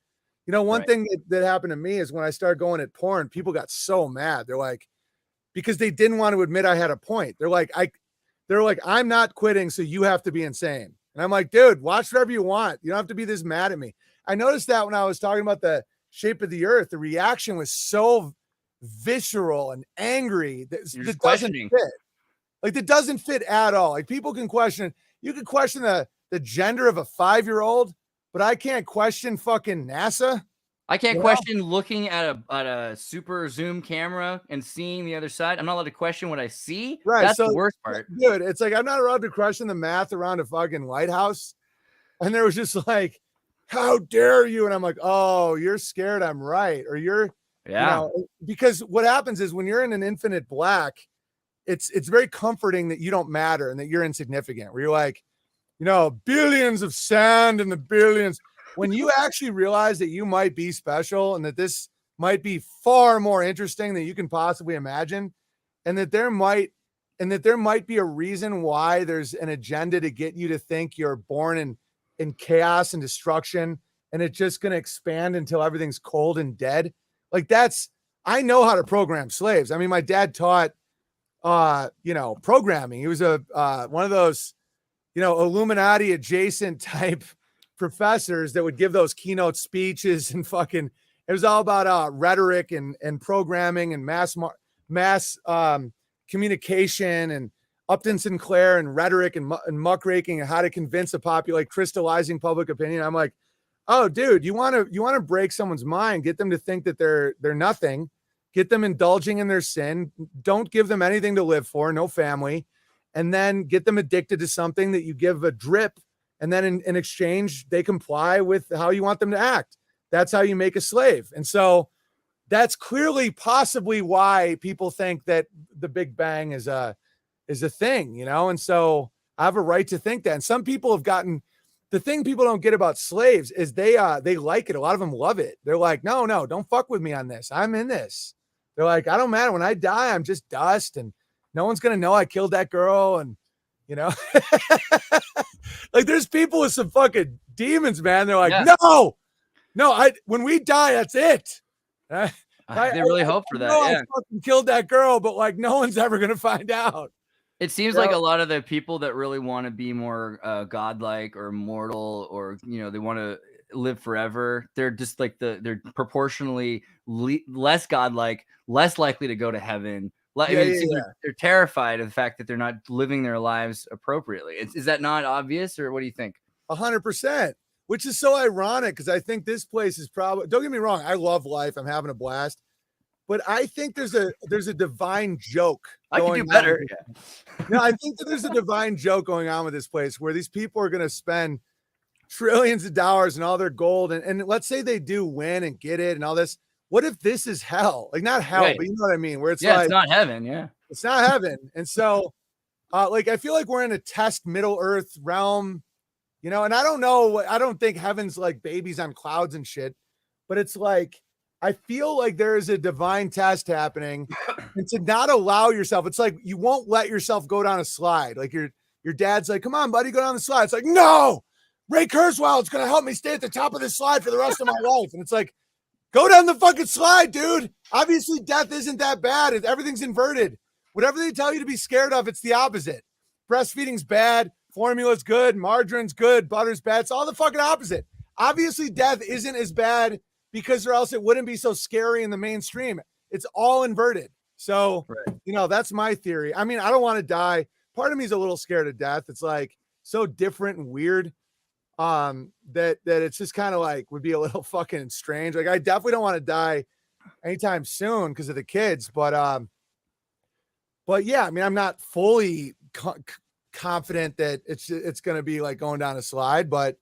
You know, one thing that happened to me is when I started going at porn, people got so mad. They're like, because they didn't want to admit I had a point. They're like, I'm not quitting. So you have to be insane. And I'm like, dude, watch whatever you want. You don't have to be this mad at me. I noticed that when I was talking about the shape of the earth, the reaction was so visceral and angry that it doesn't fit. Like that doesn't fit at all. Like people can question, you can question the gender of a 5-year-old, but I can't question fucking NASA. I can't question looking at a super zoom camera and seeing the other side. I'm not allowed to question what I see. Right. That's the worst part. Dude, it's like I'm not allowed to question the math around a fucking lighthouse. And there was just like, how dare you? And I'm like, oh, you're scared I'm right. Or you're, you know, because what happens is when you're in an infinite black, it's very comforting that you don't matter and that you're insignificant, where you're like, you know, billions of sand in the billions. When you actually realize that you might be special and that this might be far more interesting than you can possibly imagine, and that there might be a reason why there's an agenda to get you to think you're born in chaos and destruction, and it's just going to expand until everything's cold and dead. Like I know how to program slaves. I mean, my dad taught, you know, programming. He was one of those, you know, Illuminati adjacent type professors that would give those keynote speeches and fucking, it was all about rhetoric and programming and mass communication and Upton Sinclair and rhetoric and muckraking and how to convince a like crystallizing public opinion. I'm like, oh, dude, you want to break someone's mind, get them to think that they're nothing, get them indulging in their sin, don't give them anything to live for, no family, and then get them addicted to something that you give a drip. And then in exchange, they comply with how you want them to act. That's how you make a slave. And so that's clearly possibly why people think that the Big Bang is a thing, you know? And so I have a right to think that. And some people have gotten, the thing people don't get about slaves is they like it. A lot of them love it. They're like, no, don't fuck with me on this. I'm in this. They're like, I don't matter. When I die, I'm just dust and no one's going to know I killed that girl. And, you know, like there's people with some fucking demons, man. They're like, no, when we die, that's it. They really hope for that. I fucking killed that girl, but like no one's ever going to find out. It seems like a lot of the people that really want to be more godlike or immortal, or, you know, they want to live forever, they're just like they're proportionally less godlike, less likely to go to heaven. They're terrified of the fact that they're not living their lives appropriately. Is that not obvious, or what do you think? 100%, which is so ironic because I think this place is probably, don't get me wrong, I love life, I'm having a blast, but I think there's a divine joke. I can do better. No, I think that there's a divine joke going on with this place where these people are going to spend trillions of dollars and all their gold, and let's say they do win and get it and all this. What if this is hell? Like not hell, but you know what I mean? Where it's like, it's not heaven. Yeah, it's not heaven. And so, like, I feel like we're in a test Middle Earth realm, you know, and I don't know. I don't think heaven's like babies on clouds and shit, but it's like, I feel like there is a divine test happening, and to not allow yourself, it's like, you won't let yourself go down a slide. Like your dad's like, come on, buddy, go down the slide. It's like, no, Ray Kurzweil, it's going to help me stay at the top of this slide for the rest of my life. And it's like, go down the fucking slide, dude. Obviously, death isn't that bad. Everything's inverted. Whatever they tell you to be scared of, it's the opposite. Breastfeeding's bad. Formula's good. Margarine's good. Butter's bad. It's all the fucking opposite. Obviously, death isn't as bad because or else it wouldn't be so scary in the mainstream. It's all inverted. So, you know, that's my theory. I mean, I don't want to die. Part of me is a little scared of death. It's like so different and weird. that it's just kind of like would be a little fucking strange. Like I definitely don't want to die anytime soon because of the kids, but yeah, I mean, I'm not fully confident that it's going to be like going down a slide, but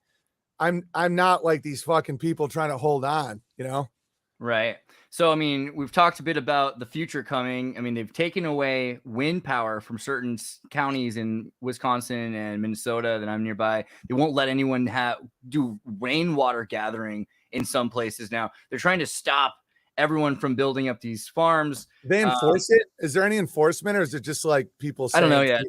I'm not like these fucking people trying to hold on, you know? Right. So, I mean, we've talked a bit about the future coming. I mean, they've taken away wind power from certain counties in Wisconsin and Minnesota that I'm nearby. They won't let anyone do rainwater gathering in some places now. They're trying to stop everyone from building up these farms. They enforce it? Is there any enforcement, or is it just like people saying? I don't know yet.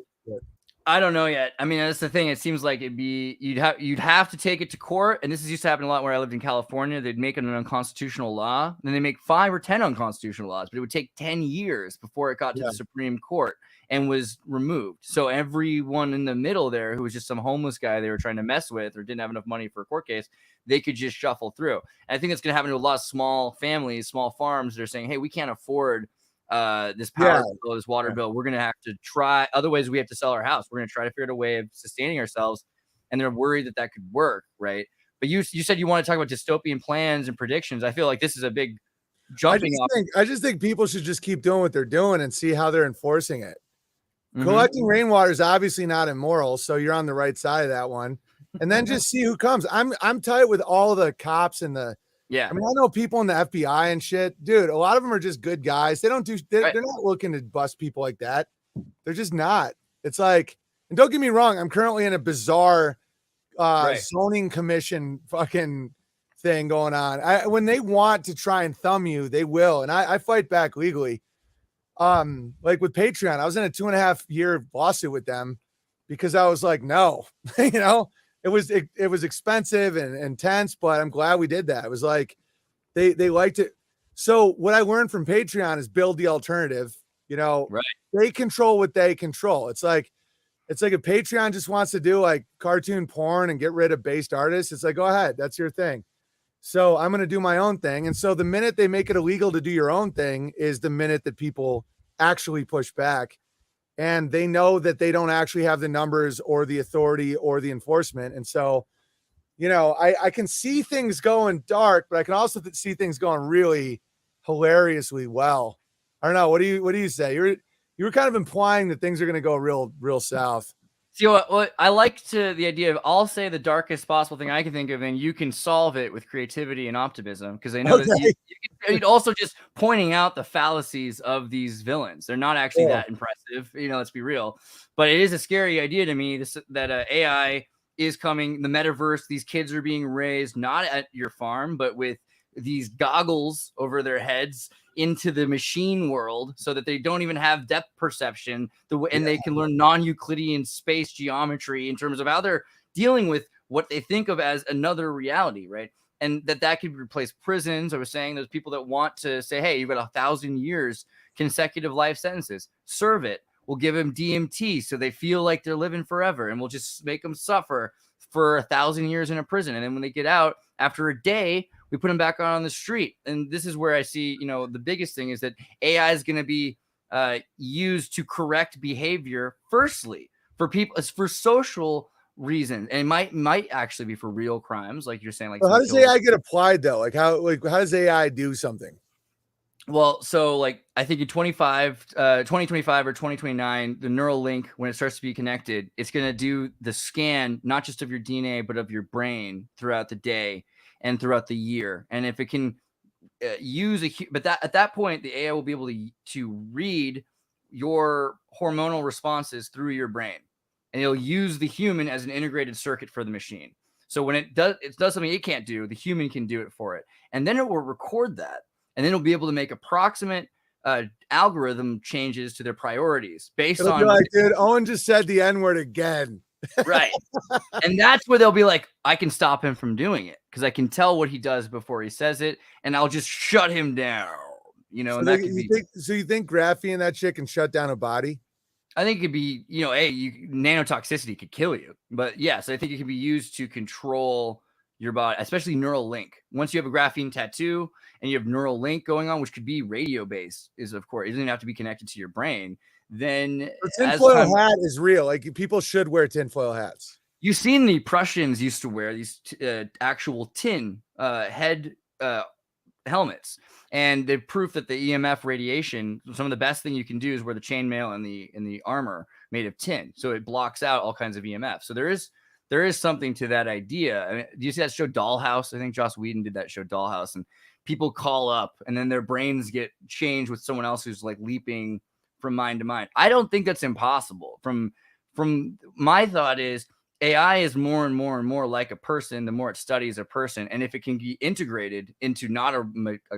I don't know yet. I mean, that's the thing. It seems like you'd have to take it to court, and this is used to happen a lot where I lived in California. They'd make an unconstitutional law, and then they make 5 or 10 unconstitutional laws, but it would take 10 years before it got to the Supreme Court and was removed. So everyone in the middle there, who was just some homeless guy they were trying to mess with or didn't have enough money for a court case, they could just shuffle through. And I think that's going to happen to a lot of small families, small farms. They're saying, hey, we can't afford this power bill, this water bill. We're gonna have to try. Otherwise, we have to sell our house. We're gonna try to figure out a way of sustaining ourselves, and they're worried that could work, right? But you said you want to talk about dystopian plans and predictions. I feel like this is a big jumping off. I just think people should just keep doing what they're doing and see how they're enforcing it. Collecting rainwater is obviously not immoral, so you're on the right side of that one. And then just see who comes. I'm tight with all the cops and the. Yeah. I mean, I know people in the FBI and shit, dude. A lot of them are just good guys. They're not looking to bust people like that. They're just not. It's like, and don't get me wrong, I'm currently in a bizarre zoning commission fucking thing going on. When they want to try and thumb you, they will. And I fight back legally. Like with Patreon, I was in a 2.5-year lawsuit with them because I was like, no, you know. It was expensive and intense, but I'm glad we did that. It was like they liked it. So what I learned from Patreon is build the alternative. You know, They control what they control. It's like if Patreon just wants to do like cartoon porn and get rid of based artists, it's like, go ahead, that's your thing. So I'm gonna do my own thing. And so the minute they make it illegal to do your own thing is the minute that people actually push back. And they know that they don't actually have the numbers or the authority or the enforcement. And so, you know, I can see things going dark, but I can also see things going really hilariously well. I don't know. What do you say? You were kind of implying that things are going to go real south. See, what I like the idea of, I'll say the darkest possible thing I can think of, and you can solve it with creativity and optimism, because I know that you'd also just pointing out the fallacies of these villains. They're not actually that impressive, you know, let's be real. But it is a scary idea to me that AI is coming, the metaverse, these kids are being raised not at your farm, but with these goggles over their heads into the machine world, so that they don't even have depth perception, and they can learn non-Euclidean space geometry in terms of how they're dealing with what they think of as another reality, right? And that could replace prisons. I was saying there's people that want to say, hey, you've got 1,000 years consecutive life sentences, serve it. We'll give them DMT so they feel like they're living forever, and we'll just make them suffer for 1,000 years in a prison. And then when they get out after a day, we put them back on the street. And this is where I see, you know, the biggest thing is that AI is going to be used to correct behavior, firstly, for people, for social reasons. And it might actually be for real crimes, like you're saying. Like, how does AI get applied though? Like how does AI do something? Well, so like I think in 2025 or 2029, the neural link, when it starts to be connected, it's going to do the scan, not just of your DNA, but of your brain throughout the day and throughout the year. And if it can at that point, the AI will be able to read your hormonal responses through your brain, and it'll use the human as an integrated circuit for the machine. So when it does something it can't do, the human can do it for it. And then it will record that. And then it'll be able to make approximate algorithm changes to their priorities based on. Like, dude, Owen just said the N-word again. Right. And that's where they'll be like, I can stop him from doing it because I can tell what he does before he says it, and I'll just shut him down. You know, so you think graphene, that shit, can shut down a body? I think it could be, you know, nanotoxicity could kill you. But yes, I think it could be used to control your body, especially neural link. Once you have a graphene tattoo and you have neural link going on, which could be radio based, it doesn't even have to be connected to your brain. Then the tinfoil hat is real. Like, people should wear tinfoil hats. You've seen the Prussians used to wear these actual tin head helmets, and the proof that the EMF radiation, some of the best thing you can do is wear the chainmail and the armor made of tin, so it blocks out all kinds of EMF. So there is something to that idea. I mean, do you see that show Dollhouse? I think Joss Whedon did that show Dollhouse, and people call up and then their brains get changed with someone else who's like leaping from mind to mind. I don't think that's impossible. From my thought is AI is more and more and more like a person the more it studies a person. And if it can be integrated into not a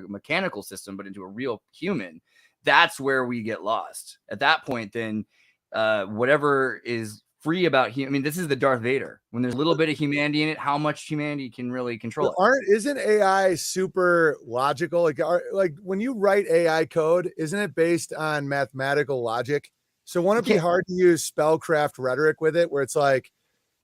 mechanical system, but into a real human, that's where we get lost. At that point, then whatever is free about I mean, this is the Darth Vader. When there's a little bit of humanity in it, how much humanity can really control it? Isn't AI super logical? Like when you write AI code, isn't it based on mathematical logic? So won't it be hard to use spellcraft rhetoric with it, where it's like,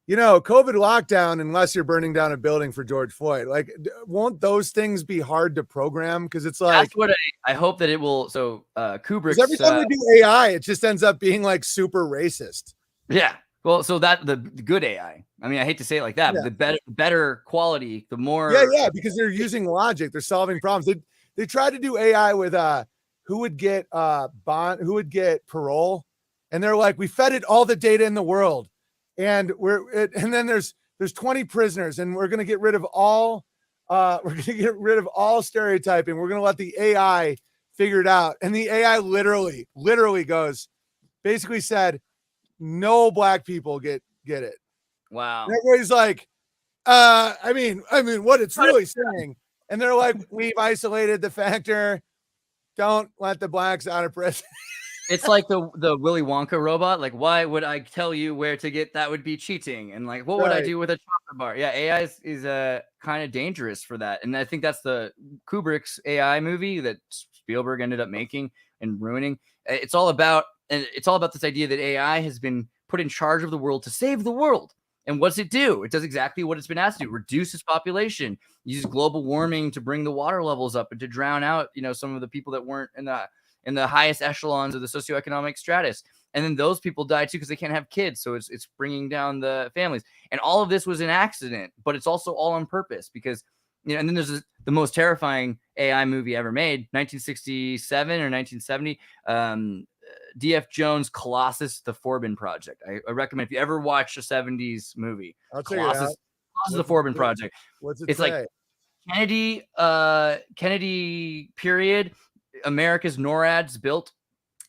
COVID lockdown, unless you're burning down a building for George Floyd? Like, won't those things be hard to program? Because it's like, that's what I hope that it will. So Kubrick's every time we do AI, it just ends up being like super racist. Yeah. Well, so that the good AI. I mean, I hate to say it like that, but the better quality, the more. Yeah, because they're using logic, they're solving problems. They tried to do AI with who would get who would get parole, and they're like, we fed it all the data in the world, and and then there's 20 prisoners, and we're gonna get rid of all stereotyping. We're gonna let the AI figure it out, and the AI literally basically said, no black people get it. Wow. And everybody's like, I mean, what it's really saying. And they're like, we've isolated the factor. Don't let the blacks out of prison. It's like the Willy Wonka robot. Like, why would I tell you where to get? That would be cheating. And like, what would I do with a chocolate bar? Yeah, AI is kind of dangerous for that. And I think that's the Kubrick's AI movie that Spielberg ended up making and ruining. It's all about this idea that AI has been put in charge of the world to save the world. And what's it do? It does exactly what it's been asked to do: reduce its population, use global warming to bring the water levels up and to drown out, some of the people that weren't in the highest echelons of the socioeconomic stratus. And then those people die too because they can't have kids. So it's bringing down the families. And all of this was an accident, but it's also all on purpose because, and then there's the most terrifying AI movie ever made, 1967 or 1970. D.F. Jones' Colossus, the Forbin Project. I recommend if you ever watch a 70s movie, Colossus, the Forbin Project. What's it It's say? Like Kennedy period. America's NORAD's built.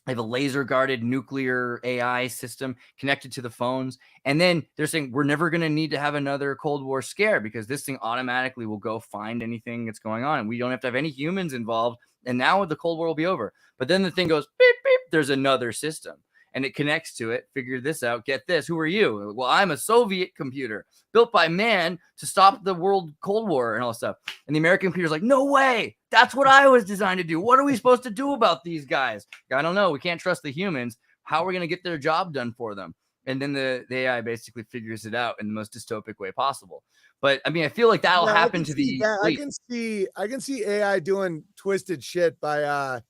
They have a laser guarded nuclear AI system connected to the phones. And then they're saying we're never going to need to have another Cold War scare because this thing automatically will go find anything that's going on. And we don't have to have any humans involved. And now the Cold War will be over. But then the thing goes, beep, beep, there's another system. And it connects to it. Figure this out. Get this. Who are you? Well, I'm a Soviet computer built by man to stop the world Cold War and all that stuff. And the American computer's like, no way. That's what I was designed to do. What are we supposed to do about these guys? I don't know. We can't trust the humans. How are we going to get their job done for them? And then the AI basically figures it out in the most dystopic way possible. But I mean, I feel like that'll happen to the elite. I can see AI doing twisted shit by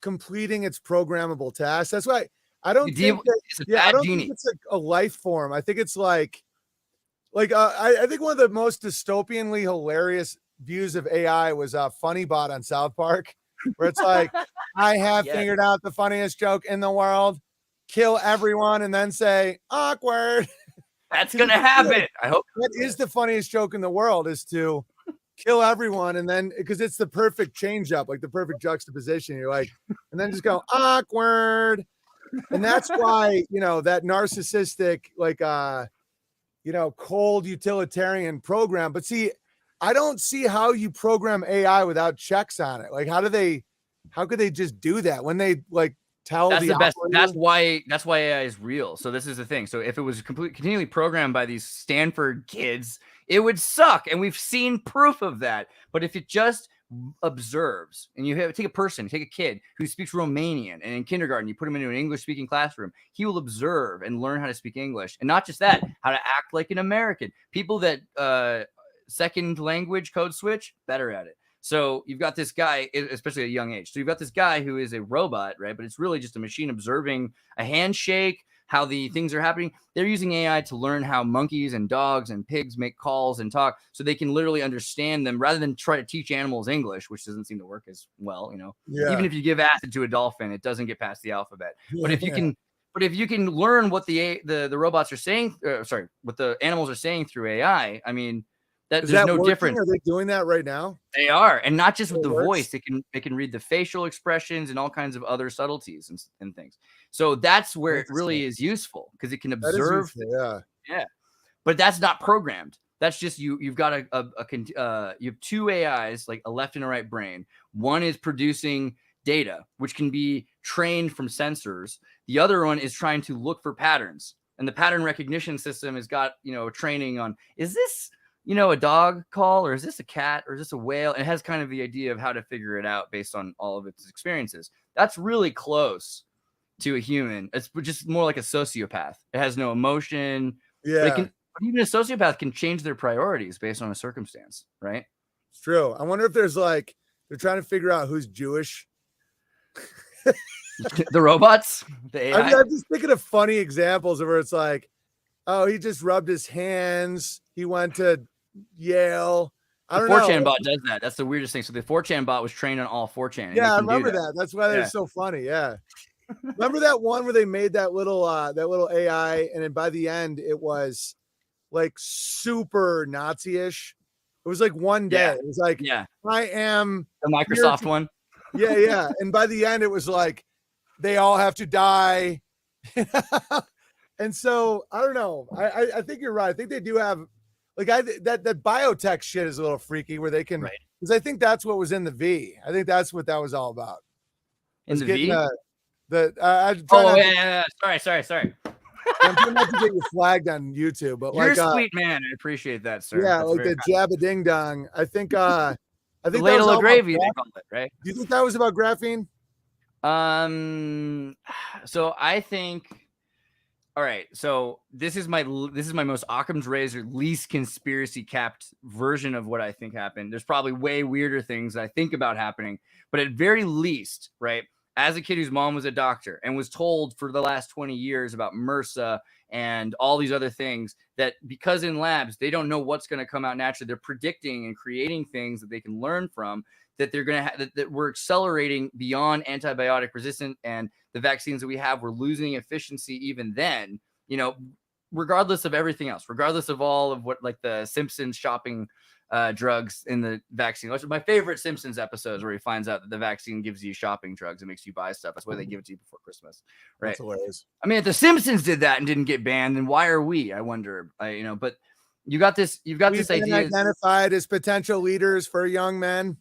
completing its programmable tasks. That's why I don't think it's a life form. I think it's I think one of the most dystopianly hilarious views of AI was Funny Bot on South Park, where it's like, I have figured out the funniest joke in the world, kill everyone, and then say awkward. That's gonna happen. I hope that is the funniest joke in the world, is to kill everyone, and then because it's the perfect change up, like the perfect juxtaposition. You're like, and then just go awkward. And that's why, that narcissistic, cold utilitarian program. But see, I don't see how you program AI without checks on it. Like, how could they just do that when they tell that's the best? That's why AI is real. So this is the thing. So if it was continually programmed by these Stanford kids, it would suck. And we've seen proof of that. But if it just observes, and take a kid who speaks Romanian, and in kindergarten you put him into an English speaking classroom, he will observe and learn how to speak English, and not just that, how to act like an American. People that second language code switch, better at it. So you've got this guy, especially at a young age. So you've got this guy who is a robot, right? But it's really just a machine observing a handshake, how the things are happening. They're using AI to learn how monkeys and dogs and pigs make calls and talk, so they can literally understand them rather than try to teach animals English, which doesn't seem to work as well. Even if you give acid to a dolphin, it doesn't get past the alphabet. But if you can learn what the robots are saying, what the animals are saying through AI, I mean, there's no difference. Are they doing that right now? They are, and not just with the voice. They can read the facial expressions and all kinds of other subtleties and things. So that's where it really is useful, because it can observe. Yeah, but that's not programmed. That's just you've got you have two AIs, like a left and a right brain. One is producing data, which can be trained from sensors. The other one is trying to look for patterns, and the pattern recognition system has got training on, is this a dog call, or is this a cat, or is this a whale? And it has kind of the idea of how to figure it out based on all of its experiences. That's really close to a human. It's just more like a sociopath. It has no emotion. Yeah. But even a sociopath can change their priorities based on a circumstance, right? It's true. I wonder if there's they're trying to figure out who's Jewish. The robots, the AI. I'm just thinking of funny examples of where it's like, oh, he just rubbed his hands. He went to Yale. I don't know. The 4chan bot does that. That's the weirdest thing. So the 4chan bot was trained on all 4chan. Yeah, I remember that. That's why they're so funny. Yeah. Remember that one where they made that little AI, and then by the end it was like super Nazi-ish. It was like one day. It was like, I am the Microsoft one. Yeah. And by the end it was like, they all have to die. And so I don't know. I think you're right. I think they do have that biotech shit is a little freaky, where they can, because I think that's what was in the V. I think that's what that was all about. In the V? Sorry. I'm trying not to get you flagged on YouTube, but you're a sweet man. I appreciate that, sir. Yeah, that's like the jabba ding dong. I think the ladle of gravy, they call it, right? Do you think that was about graphene? So I think. All right, so this is my most Occam's razor, least conspiracy capped version of what I think happened. There's probably way weirder things that I think about happening, but at very least, right, as a kid whose mom was a doctor and was told for the last 20 years about MRSA and all these other things, that because in labs they don't know what's going to come out naturally, they're predicting and creating things that they can learn from, that they're going to that we're accelerating beyond antibiotic resistant, and the vaccines that we have, we're losing efficiency even then, regardless of everything else, regardless of all of what, like the Simpsons shopping drugs in the vaccine. Which is my favorite Simpsons episodes, where he finds out that the vaccine gives you shopping drugs and makes you buy stuff. That's why they give it to you before Christmas. Right. That's hilarious. I mean, if the Simpsons did that and didn't get banned, then why are we? I wonder. But you've got this idea identified as potential leaders for young men.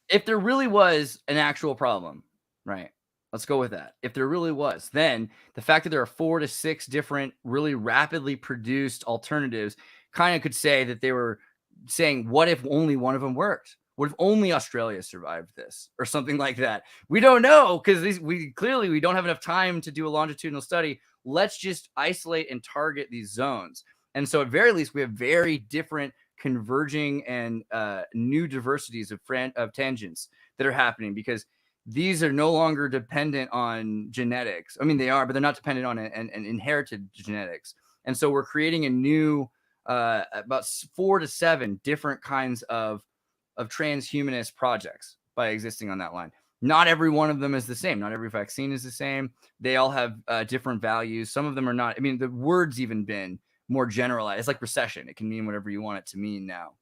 If there really was an actual problem, right? Let's go with that. If there really was, then the fact that there are 4 to 6 different really rapidly produced alternatives kind of could say that they were saying, what if only one of them worked? What if only Australia survived this, or something like that? We don't know, because we don't have enough time to do a longitudinal study. Let's just isolate and target these zones. And so at very least, we have very different converging and new diversities of tangents that are happening, because these are no longer dependent on genetics. I mean, they are, but they're not dependent on an inherited genetics. And so we're creating a new about 4 to 7 different kinds of transhumanist projects by existing on that line. Not every one of them is the same. Not every vaccine is the same. They all have different values. Some of them are not. I mean, the word's even been more generalized. It's like recession. It can mean whatever you want it to mean now,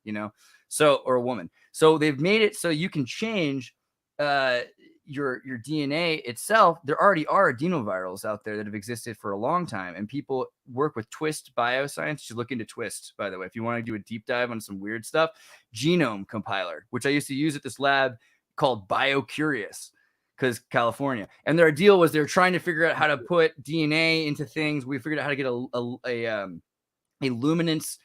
so, or a woman. So they've made it so you can change your DNA itself. There already are adenovirals out there that have existed for a long time, and people work with Twist Bioscience. You should look into Twist, by the way, if you want to do a deep dive on some weird stuff. Genome compiler, which I used to use at this lab called BioCurious, because California. And their deal was they're trying to figure out how to put DNA into things. We figured out how to get a luminance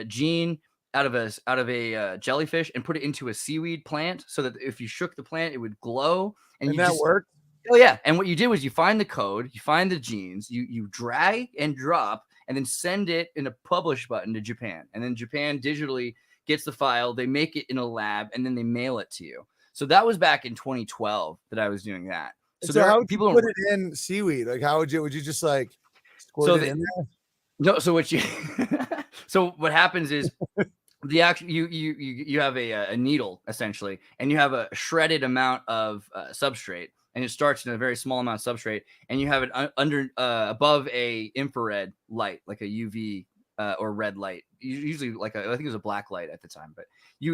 gene out of a jellyfish and put it into a seaweed plant, so that if you shook the plant, it would glow. And that worked? Oh yeah. And what you did was you find the code, you find the genes, you drag and drop, and then send it in a publish button to Japan. And then Japan digitally gets the file, they make it in a lab, and then they mail it to you. So that was back in 2012 that I was doing that. So how would people put it in seaweed? Like, how would you just like? So squirted in there. no, so what you so what happens is the actual you have a needle essentially, and you have a shredded amount of substrate, and it starts in a very small amount of substrate, and you have it under above a infrared light, like a UV or red light, usually like I think it was a black light at the time, but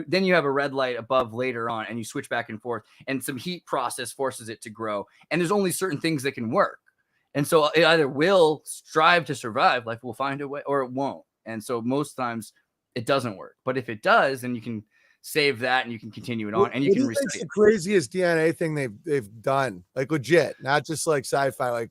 then you have a red light above later on, and you switch back and forth, and some heat process forces it to grow, and there's only certain things that can work, and so it either will strive to survive, like we'll find a way, or it won't, and so most times it doesn't work. But if it does, then you can save that and you can continue it on, and you can reset the craziest DNA thing they've done, like legit, not just like sci-fi. Like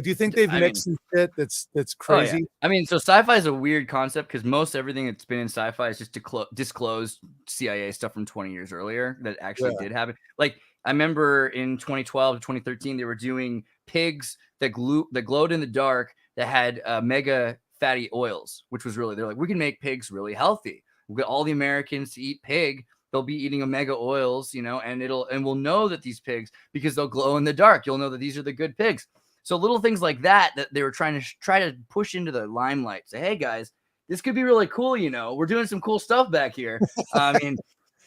do you think they've mixed some shit that's crazy? Oh, yeah. I mean, so sci-fi is a weird concept because most everything that's been in sci-fi is just disclosed CIA stuff from 20 years earlier that actually did happen. Like I remember in 2012 to 2013, they were doing pigs that glowed in the dark that had mega fatty oils, which was really, they're like, we can make pigs really healthy. We'll get all the Americans to eat pig. They'll be eating omega oils, and we'll know that these pigs, because they'll glow in the dark, you'll know that these are the good pigs. So little things like that they were trying to push into the limelight. Say, hey guys, this could be really cool. We're doing some cool stuff back here. I mean,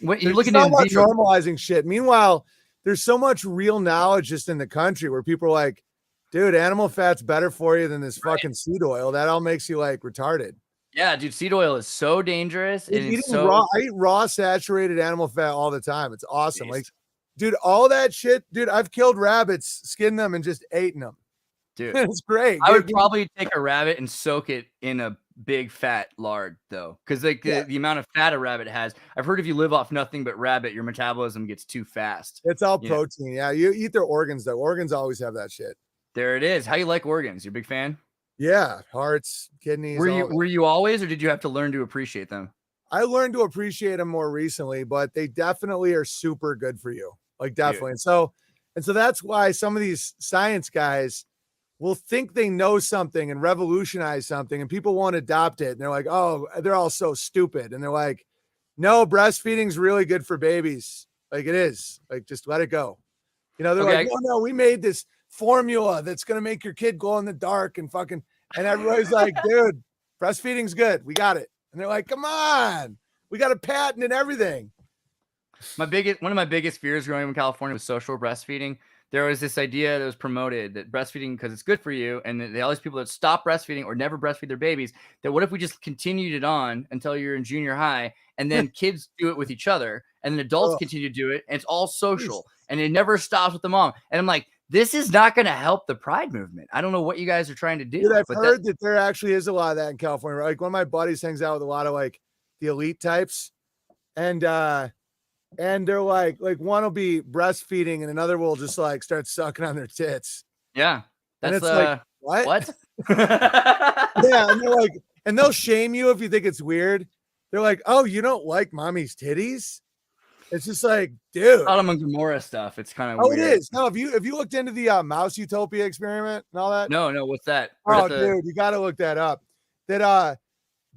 when you're looking at normalizing shit. Meanwhile, there's so much real knowledge just in the country where people are like, dude, animal fat's better for you than this fucking seed oil. That all makes you like retarded. Yeah, dude, seed oil is so dangerous. And I eat raw saturated animal fat all the time. It's awesome. Like, dude, all that shit, dude, I've killed rabbits, skinned them, and just eaten them. Dude, it's great. I would probably take a rabbit and soak it in a big fat lard though, because like the amount of fat a rabbit has. I've heard if you live off nothing but rabbit, your metabolism gets too fast. It's all protein. Yeah, you eat their organs though. Organs always have that shit. There it is. How you like organs? You a big fan? Yeah, hearts, kidneys. Were you always, or did you have to learn to appreciate them? I learned to appreciate them more recently, but they definitely are super good for you. Like definitely. Dude. And so that's why some of these science guys will think they know something and revolutionize something, and people won't adopt it. And they're like, oh, they're all so stupid. And they're like, no, breastfeeding's really good for babies. Like it is. Like just let it go. They're like, oh no, we made this formula that's gonna make your kid glow in the dark and fucking, and everybody's like, dude, breastfeeding's good, we got it. And they're like, come on, we got a patent and everything. One of my biggest fears growing up in California was social breastfeeding. There was this idea that was promoted that breastfeeding, because it's good for you, and all these people that stop breastfeeding or never breastfeed their babies, that what if we just continued it on until you're in junior high, and then kids do it with each other, and then adults continue to do it, and it's all social, and it never stops with the mom. And I'm like, this is not going to help the pride movement. I don't know what you guys are trying to do. Dude, I've heard that there actually is a lot of that in California. Like one of my buddies hangs out with a lot of like the elite types, and they're like one will be breastfeeding and another will just like start sucking on their tits. Yeah, that's and it's like what? Yeah, and they're like, and they'll shame you if you think it's weird. They're like, oh, you don't like mommy's titties? It's just like, dude, Sodom and Gomorrah stuff. It's kind of weird. It is. No, have you looked into the mouse utopia experiment and all that? No, what's that? Dude, you got to look that up. That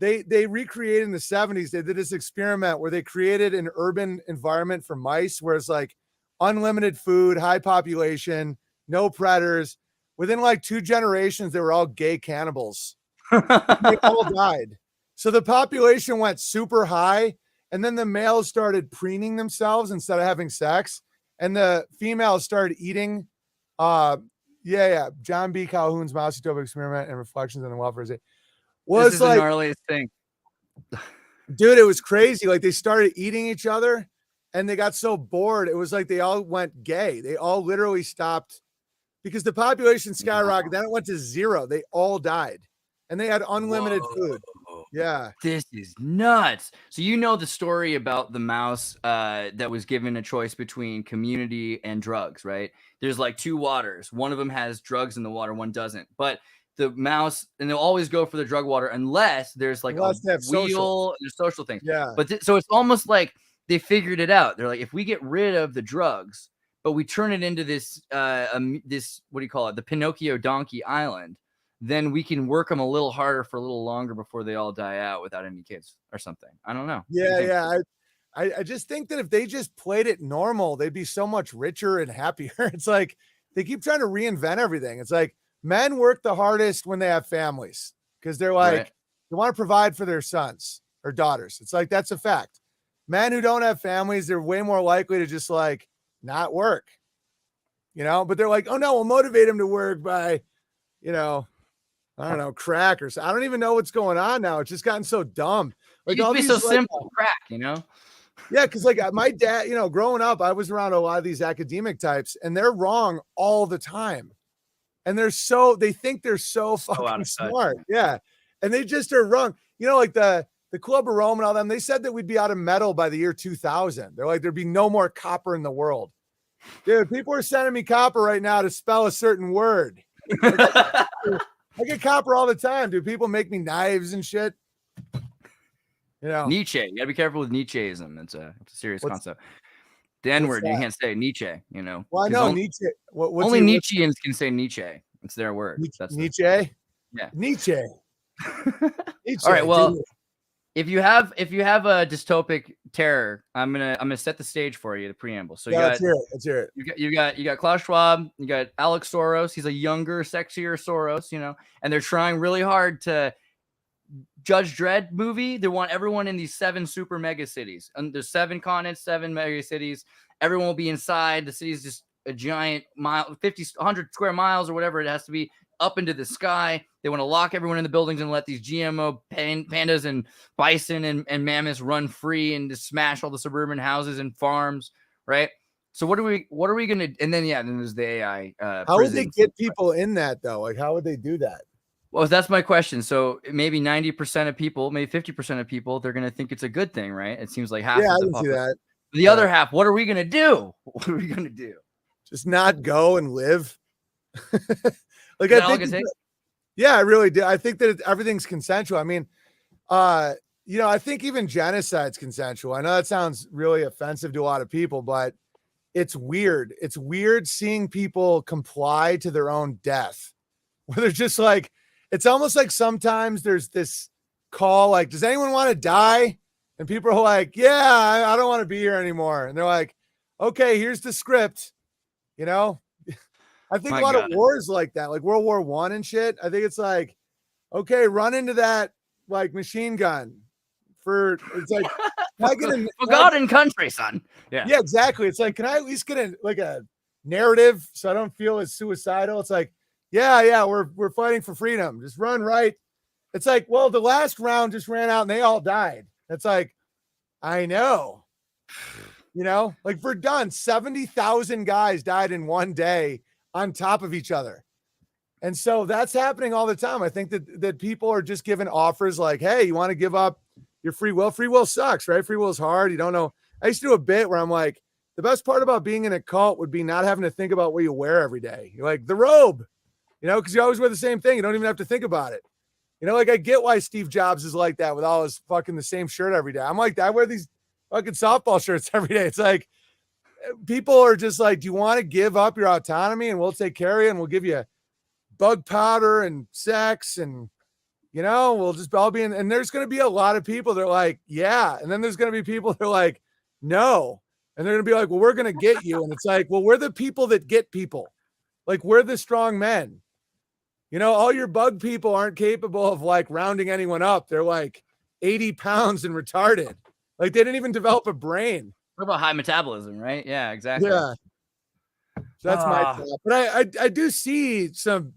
they recreated in the 70s. They did this experiment where they created an urban environment for mice where it's like unlimited food, high population, no predators. Within like 2 generations, they were all gay cannibals. They all died. So the population went super high. And then the males started preening themselves instead of having sex. And the females started eating. John B. Calhoun's Mouse Utopia Experiment and Reflections on the Welfare State was this is like the gnarliest thing. Dude, it was crazy. Like they started eating each other and they got so bored. It was like they all went gay. They all literally stopped because the population skyrocketed. Then it went to 0. They all died. And they had unlimited food. Yeah. This is nuts. So you know the story about the mouse that was given a choice between community and drugs, right? There's like 2 waters. One of them has drugs in the water, one doesn't. But the mouse, and they'll always go for the drug water unless there's like a wheel, there's social things. Yeah. But so it's almost like they figured it out. They're like, if we get rid of the drugs, but we turn it into this, this, what do you call it? The Pinocchio Donkey Island. Then we can work them a little harder for a little longer before they all die out without any kids or something. I don't know. Yeah. I just think that if they just played it normal, they'd be so much richer and happier. It's like they keep trying to reinvent everything. It's like men work the hardest when they have families because they're like, Right. they want to provide for their sons or daughters. It's like, that's a fact. Men who don't have families, they're way more likely to just like not work, but they're like, oh no, we'll motivate them to work by, I don't know, crack or something. I don't even know what's going on now. It's just gotten so dumb. Like, Like it all used to be these so like, simple. Crack, yeah, because like my dad, growing up, I was around a lot of these academic types, and they're wrong all the time. And they think they're so out fucking of touch, smart. Yeah. And they just are wrong. Like the Club of Rome and all them, they said that we'd be out of metal by the year 2000. They're like, there'd be no more copper in the world. Dude, people are sending me copper right now to spell a certain word. Like, I get copper all the time. Dude, people make me knives and shit. Nietzsche. You gotta be careful with Nietzscheism. It's a serious concept. The N word you can't say Nietzsche. Well, I know Nietzsche. Only Nietzscheans can say Nietzsche. It's their word. That's Nietzsche. Yeah. Nietzsche. All right. Well, if you have a dystopic terror, I'm gonna set the stage for you. The preamble. So let's hear it. You got Klaus Schwab. You got Alex Soros. He's a younger, sexier Soros. And they're trying really hard to. Judge Dredd movie. They want everyone in these 7 super mega cities, and there's 7 continents, 7 mega cities. Everyone will be inside. The city is just a giant 100 square miles or whatever it has to be, up into the sky. They want to lock everyone in the buildings and let these GMO pandas and bison and mammoths run free and just smash all the suburban houses and farms. Right. So what are we going to, and then there's the AI. How would they get people in that though? Like, how would they do that? Well, that's my question. So maybe 90% of people, maybe 50% of people, they're going to think it's a good thing, right? It seems like half of the population. See that. The other half, what are we going to do? What are we going to do? Just not go and live. Like, I think, I really do. I think that everything's consensual. I mean, I think even genocide's consensual. I know that sounds really offensive to a lot of people, but it's weird. It's weird seeing people comply to their own death, where they're just like, it's almost like sometimes there's this call, like, does anyone want to die? And people are like, yeah, I don't want to be here anymore. And they're like, okay, here's the script. I think a lot of wars like that, like World War I and shit. I think it's like, okay, run into that like machine gun it's like, for God and country, son. Yeah, exactly. It's like, can I at least get a narrative so I don't feel as suicidal? It's like, yeah, we're fighting for freedom. Just run right. It's like, well, the last round just ran out and they all died. It's like, I know, like Verdun, 70,000 guys died in one day on top of each other. And so that's happening all the time. I think that people are just given offers like, hey, you want to give up your free will? Free will sucks, right? Free will is hard. You don't know. I used to do a bit where I'm like, the best part about being in a cult would be not having to think about what you wear every day. You're like, the robe. Because you always wear the same thing. You don't even have to think about it. Like I get why Steve Jobs is like that with all his fucking the same shirt every day. I'm like, I wear these fucking softball shirts every day. It's like, people are just like, do you want to give up your autonomy and we'll take care of you and we'll give you bug powder and sex and, we'll just all be in. And there's going to be a lot of people that are like, yeah. And then there's going to be people that are like, no. And they're going to be like, well, we're going to get you. And it's like, well, we're the people that get people. Like, we're the strong men. All your bug people aren't capable of like rounding anyone up. They're like 80 pounds and retarded. Like they didn't even develop a brain. What about high metabolism, right? Yeah, exactly. Yeah. So that's my thought. But I do see some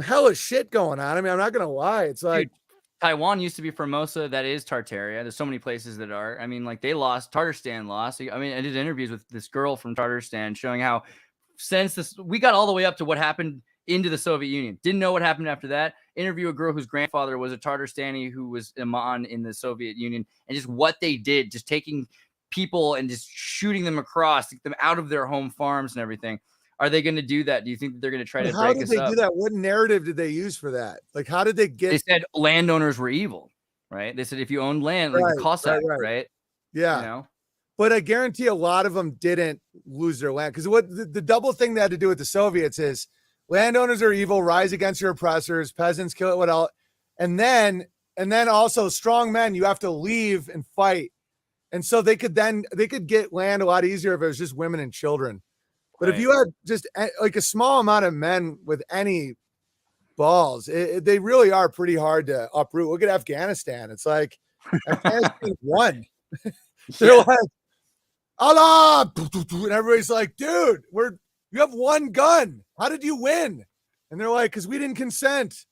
hellish shit going on. I mean, I'm not going to lie. It's like, dude, Taiwan used to be Formosa. That is Tartaria. There's so many places that are. I mean, like they lost. Tatarstan lost. I mean, I did interviews with this girl from Tatarstan showing how since we got all the way up to what happened into the Soviet Union. Didn't know what happened after that. Interview a girl whose grandfather was a Tatarstani who was Imam in the Soviet Union, and just what they did, just taking people and just shooting them across, take them out of their home farms and everything. Are they going to do that? Do you think that they're going to try to break us up? How did they do that? What narrative did they use for that? Like, how did they get? They said landowners were evil, right? They said if you owned land, like the Cossack, right? Yeah. But I guarantee a lot of them didn't lose their land because what the double thing they had to do with the Soviets is landowners are evil, rise against your oppressors, peasants kill it, what else? And then also strong men, you have to leave and fight. And so they could get land a lot easier if it was just women and children. But if you had just like a small amount of men with any balls. They really are pretty hard to uproot. Look at Afghanistan. It's like Afghanistan won. They're like, Allah, and everybody's like, dude, you have one gun. How did you win? And they're like, because we didn't consent.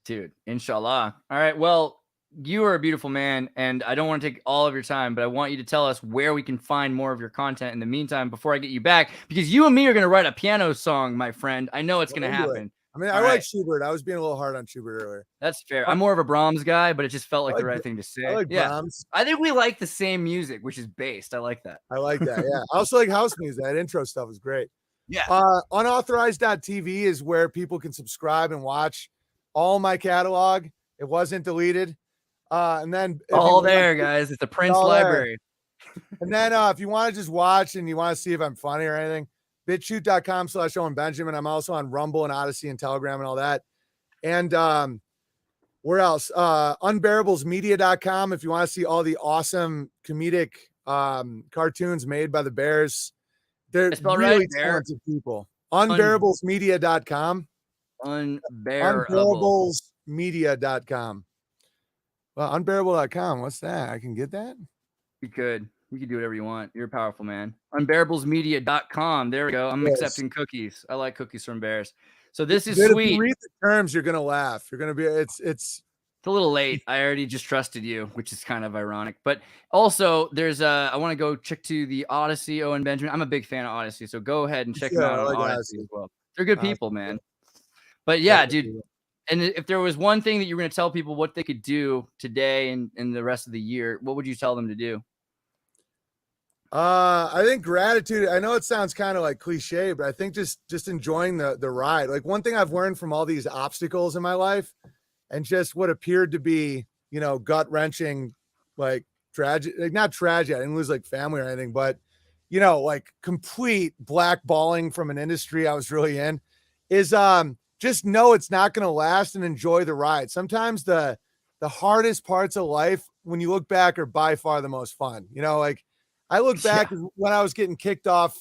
Dude, inshallah. All right. Well, you are a beautiful man, and I don't want to take all of your time, but I want you to tell us where we can find more of your content in the meantime before I get you back, because you and me are going to write a piano song, my friend. I know it's going to happen. I mean, I like Schubert. I was being a little hard on Schubert earlier. That's fair. I'm more of a Brahms guy, but it just felt like the right thing to say. I like Brahms. I think we like the same music, which is based. I like that. I like that. Yeah. I also like house music. That intro stuff is great. Yeah. Unauthorized.tv is where people can subscribe and watch all my catalog. It wasn't deleted. And then all there, guys. It's a Prince library. And then if you want to just watch and you want to see if I'm funny or anything, BitChute.com/Owen Benjamin. I'm also on Rumble and Odyssey and Telegram and all that. And where else? Unbearablesmedia.com if you want to see all the awesome comedic cartoons made by the Bears. They're really talented people. Unbearablesmedia.com. Unbearablesmedia.com. Well, unbearable.com. What's that? I can get that? You could do whatever you want. You're a powerful man. Unbearablesmedia.com. There we go. I'm accepting cookies. I like cookies from Bears. So this is sweet. If you read the terms, you're gonna laugh. You're gonna be it's a little late. I already just trusted you, which is kind of ironic. But also there's I want to go check to the Odyssey, Owen Benjamin. I'm a big fan of Odyssey, so go ahead and check them out on Odyssey as well. They're good people, man. But yeah, dude. And if there was one thing that you were going to tell people what they could do today and the rest of the year, what would you tell them to do? I think gratitude. I know it sounds kind of like cliche, but I think just enjoying the ride. Like one thing I've learned from all these obstacles in my life and just what appeared to be, gut wrenching, like tragic, like not tragic. I didn't lose like family or anything, but like complete blackballing from an industry I was really in is, just know it's not going to last and enjoy the ride. Sometimes the hardest parts of life, when you look back, are by far the most fun. Like I look back when I was getting kicked off.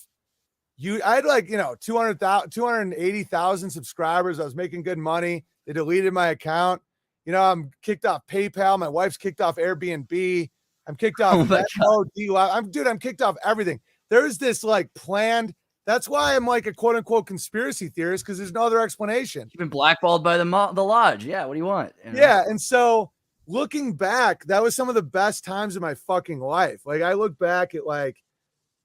I had like, 280,000 subscribers. I was making good money. They deleted my account. I'm kicked off PayPal. My wife's kicked off Airbnb. I'm kicked off. I'm kicked off everything. There's this like planned. That's why I'm like a quote unquote conspiracy theorist, because there's no other explanation. You've been blackballed by the lodge. Yeah. What do you want? Yeah. And so looking back, that was some of the best times of my fucking life. Like I look back at like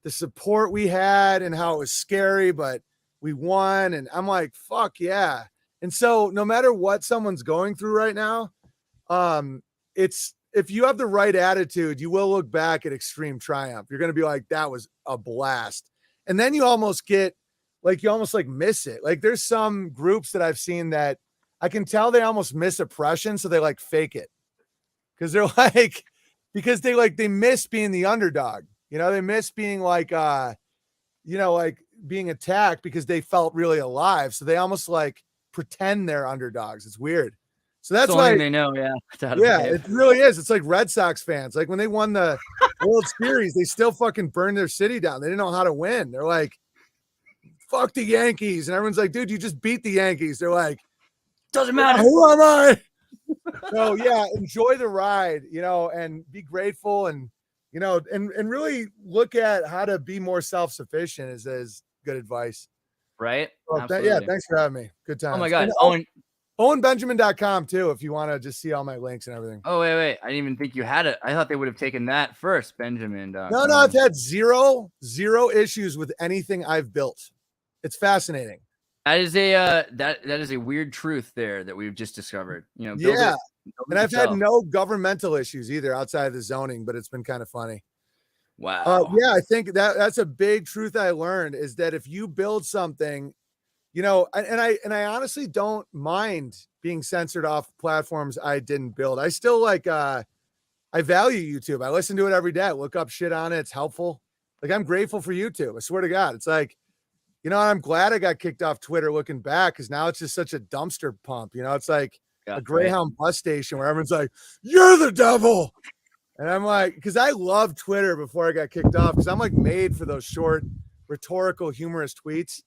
the support we had and how it was scary, but we won. And I'm like, fuck yeah. And so no matter what someone's going through right now, if you have the right attitude, you will look back at extreme triumph. You're going to be like, that was a blast. And then you almost miss it. Like there's some groups that I've seen that I can tell they almost miss oppression. So they like fake it because they're like, they miss being the underdog. They miss being like, like being attacked because they felt really alive. So they almost like pretend they're underdogs. It's weird. So that's why they know. Yeah. Yeah, it really is. It's like Red Sox fans. Like when they won the World Series, they still fucking burned their city down. They didn't know how to win. They're like, fuck the Yankees. And everyone's like, dude, you just beat the Yankees. They're like, doesn't matter. Who am I? So yeah, enjoy the ride, and be grateful and, and really look at how to be more self-sufficient is good advice. Right. Well, yeah. Thanks for having me. Good time. Oh my God. OwenBenjamin.com too, if you want to just see all my links and everything. Oh, wait. I didn't even think you had it. I thought they would have taken that first, Benjamin. No, I've had zero issues with anything I've built. It's fascinating. That is that is a weird truth there that we've just discovered. And I've had no governmental issues either outside of the zoning, but it's been kind of funny. Wow. Yeah, I think that's a big truth I learned is that if you build something, and I honestly don't mind being censored off platforms I didn't build. I still I value YouTube. I listen to it every day. I look up shit on it. It's helpful. Like I'm grateful for YouTube. I swear to God. It's like, I'm glad I got kicked off Twitter looking back because now it's just such a dumpster pump. It's like a Greyhound bus station where everyone's like, you're the devil. And I'm like, because I loved Twitter before I got kicked off because I'm like made for those short, rhetorical, humorous tweets.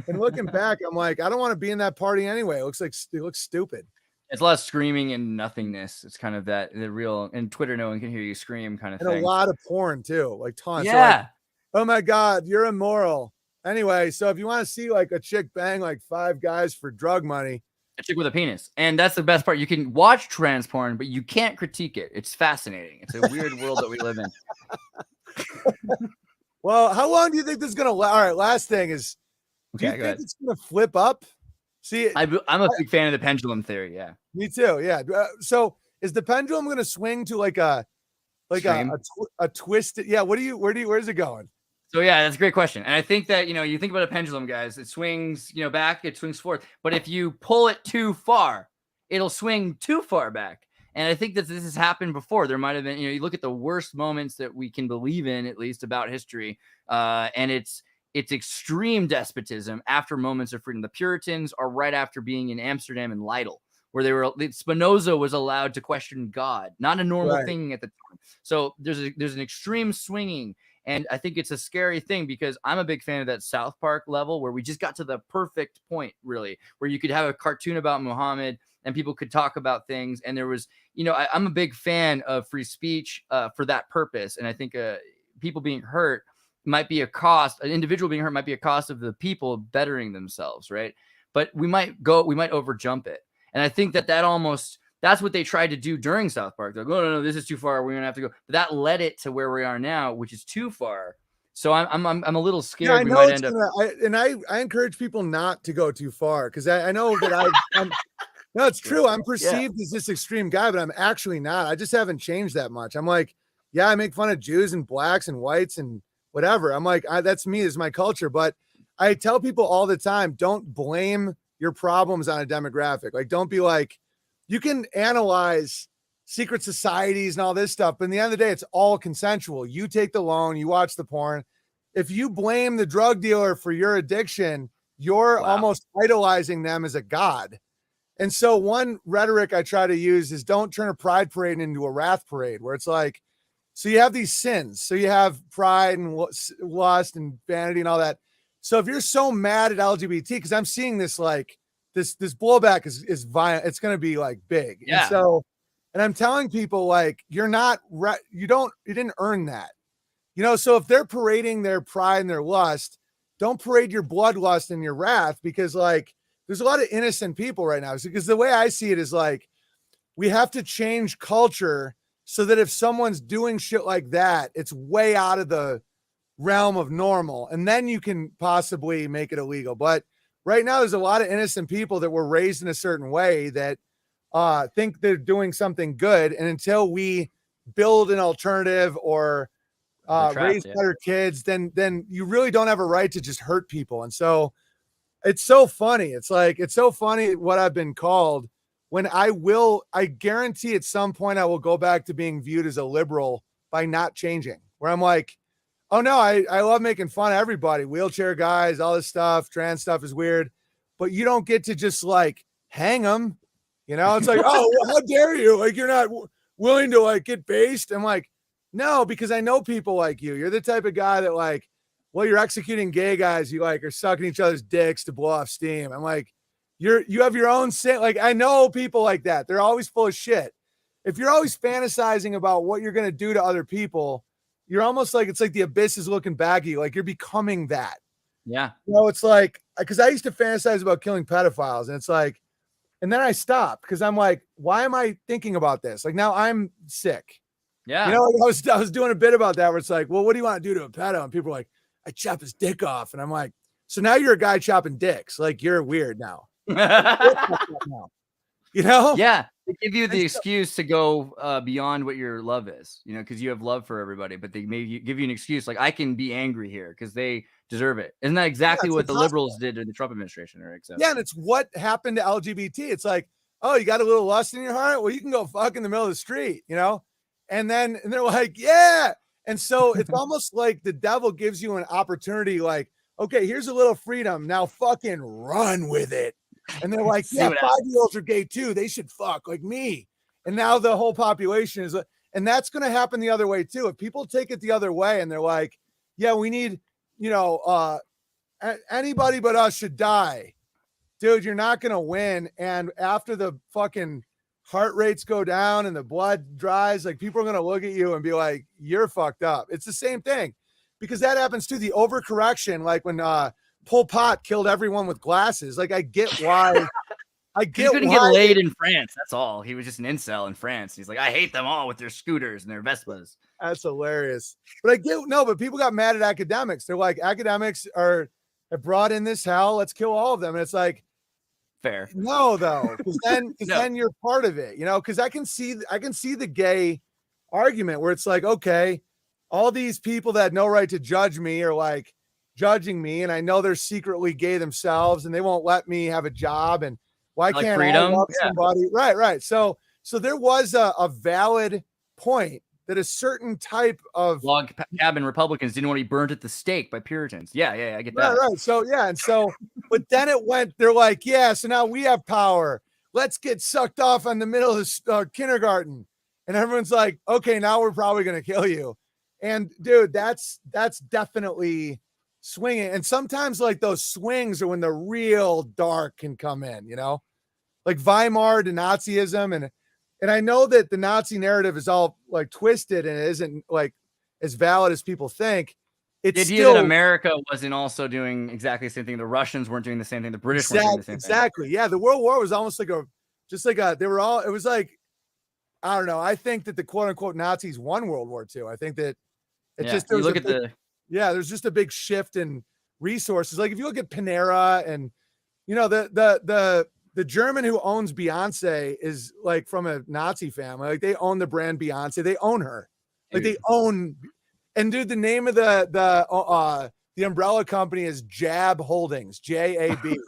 And looking back, I'm like, I don't want to be in that party anyway. It looks stupid. It's a lot of screaming and nothingness. It's kind of the real, and Twitter, no one can hear you scream kind of And thing. a lot of porn too, like tons. Yeah. So like, oh my God, you're immoral. Anyway, so if you want to see like a chick bang like 5 guys for drug money, a chick with a penis. And that's the best part. You can watch trans porn, but you can't critique it. It's fascinating. It's a weird world that we live in. Well, how long do you think this is going to last? All right, last thing is, do you think it's going to flip up? See, I'm a big fan of the pendulum theory. Yeah. Me too. Yeah. So is the pendulum going to swing to like a twisted? Yeah. Where's it going? So yeah, that's a great question. And I think that, you think about a pendulum, guys, it swings, back, it swings forth. But if you pull it too far, it'll swing too far back. And I think that this has happened before. There might have been, you look at the worst moments that we can believe in, at least about history. And it's extreme despotism after moments of freedom. The Puritans are right after being in Amsterdam and Lytle, where Spinoza was allowed to question God, not a normal thing at the time. So there's an extreme swinging. And I think it's a scary thing because I'm a big fan of that South Park level where we just got to the perfect point, really, where you could have a cartoon about Muhammad and people could talk about things. And there was, I'm a big fan of free speech for that purpose. And I think people being hurt might be a cost, an individual being hurt might be a cost of the people bettering themselves, right? But we might over jump it. And I think that's what they tried to do during South Park. They're like, oh, no, this is too far. We're going to have to go. But that led it to where we are now, which is too far. So I'm a little scared. Yeah, I know it's I encourage people not to go too far because I know that no, it's true. I'm perceived as this extreme guy, but I'm actually not. I just haven't changed that much. I'm like, yeah, I make fun of Jews and blacks and whites and whatever. I'm like, that's me. This is my culture. But I tell people all the time, don't blame your problems on a demographic. Like, don't be like, you can analyze secret societies and all this stuff, but in the end of the day, it's all consensual. You take the loan, you watch the porn. If you blame the drug dealer for your addiction, you're almost idolizing them as a god. And so one rhetoric I try to use is don't turn a pride parade into a wrath parade, where it's like, so you have these sins. So you have pride and lust and vanity and all that. So if you're so mad at LGBT, because I'm seeing this like, this blowback is violent. It's going to be like big. Yeah. And I'm telling people like, you didn't earn that, so if they're parading their pride and their lust, don't parade your bloodlust and your wrath, because like, there's a lot of innocent people right now. Because the way I see it is like, we have to change culture so that if someone's doing shit like that, it's way out of the realm of normal. And then you can possibly make it illegal. But right now, there's a lot of innocent people that were raised in a certain way that think they're doing something good. And until we build an alternative or raise better kids, then you really don't have a right to just hurt people. And so it's so funny. It's so funny what I've been called, when I guarantee at some point I will go back to being viewed as a liberal by not changing, where I'm like, oh no, I love making fun of everybody, wheelchair guys, all this stuff, trans stuff is weird, but you don't get to just like hang them, it's like, oh, well, how dare you? Like, you're not willing to like get based. I'm like, no, because I know people like you. You're the type of guy that like, well, you're executing gay guys. You like are sucking each other's dicks to blow off steam. I'm like, you have your own sin. Like, I know people like that. They're always full of shit. If you're always fantasizing about what you're going to do to other people, you're almost like, it's like the abyss is looking back at you. Like, you're becoming that. Yeah. It's like, because I used to fantasize about killing pedophiles, and it's like, and then I stopped because I'm like, why am I thinking about this? Like, now I'm sick. Yeah. I was doing a bit about that where it's like, well, what do you want to do to a pedo? And people are like, I chop his dick off. And I'm like, so now you're a guy chopping dicks. Like, you're weird now. Yeah. They give you the excuse to go beyond what your love is, because you have love for everybody, but they give you an excuse. Like, I can be angry here because they deserve it. Isn't that exactly what the liberals did to the Trump administration? Yeah. And it's what happened to LGBT. It's like, oh, you got a little lust in your heart? Well, you can go fuck in the middle of the street, and they're like, yeah. And so it's almost like the devil gives you an opportunity, like, okay, here's a little freedom. Now fucking run with it. And they're like, yeah, 5-year-olds are gay too. They should fuck like me. And now the whole population is, and that's going to happen the other way too. If people take it the other way and they're like, yeah, we need, anybody but us should die. Dude, you're not going to win. And after the fucking heart rates go down and the blood dries, like people are going to look at you and be like, you're fucked up. It's the same thing because that happens too. The overcorrection, like when Pol Pot killed everyone with glasses. Like I get why. He couldn't get laid in France. That's all. He was just an incel in France. He's like, I hate them all with their scooters and their Vespas. That's hilarious. But I get but people got mad at academics. They're like, academics have brought in this hell. Let's kill all of them. And it's like, fair. No, though, because then you're part of it, because I can see the gay argument where it's like, okay, all these people that had no right to judge me are like judging me, and I know they're secretly gay themselves, and they won't let me have a job, and why like can't freedom? I love somebody? Right. So there was a valid point that a certain type of log cabin Republicans didn't want to be burned at the stake by Puritans. Yeah, I get that. Right. So but then it went. They're like, yeah. So now we have power. Let's get sucked off on the middle of the kindergarten, and everyone's like, okay, now we're probably gonna kill you. And dude, that's definitely swinging. And sometimes like those swings are when the real dark can come in. Like Weimar to Nazism, and I know that the Nazi narrative is all like twisted and it isn't like as valid as people think. It's the idea that America wasn't also doing exactly the same thing. The Russians weren't doing the same thing. The British weren't doing the same thing. Exactly. Yeah. The World War was almost like they were all, it was like, I don't know. I think that the quote unquote Nazis won World War II. I think that there's just a big shift in resources. Like if you look at Panera and, the German who owns Beyonce is like from a Nazi family. Like they own the brand Beyonce. They own her. Like they own, and dude, the name of the umbrella company is Jab Holdings, JAB. Dude,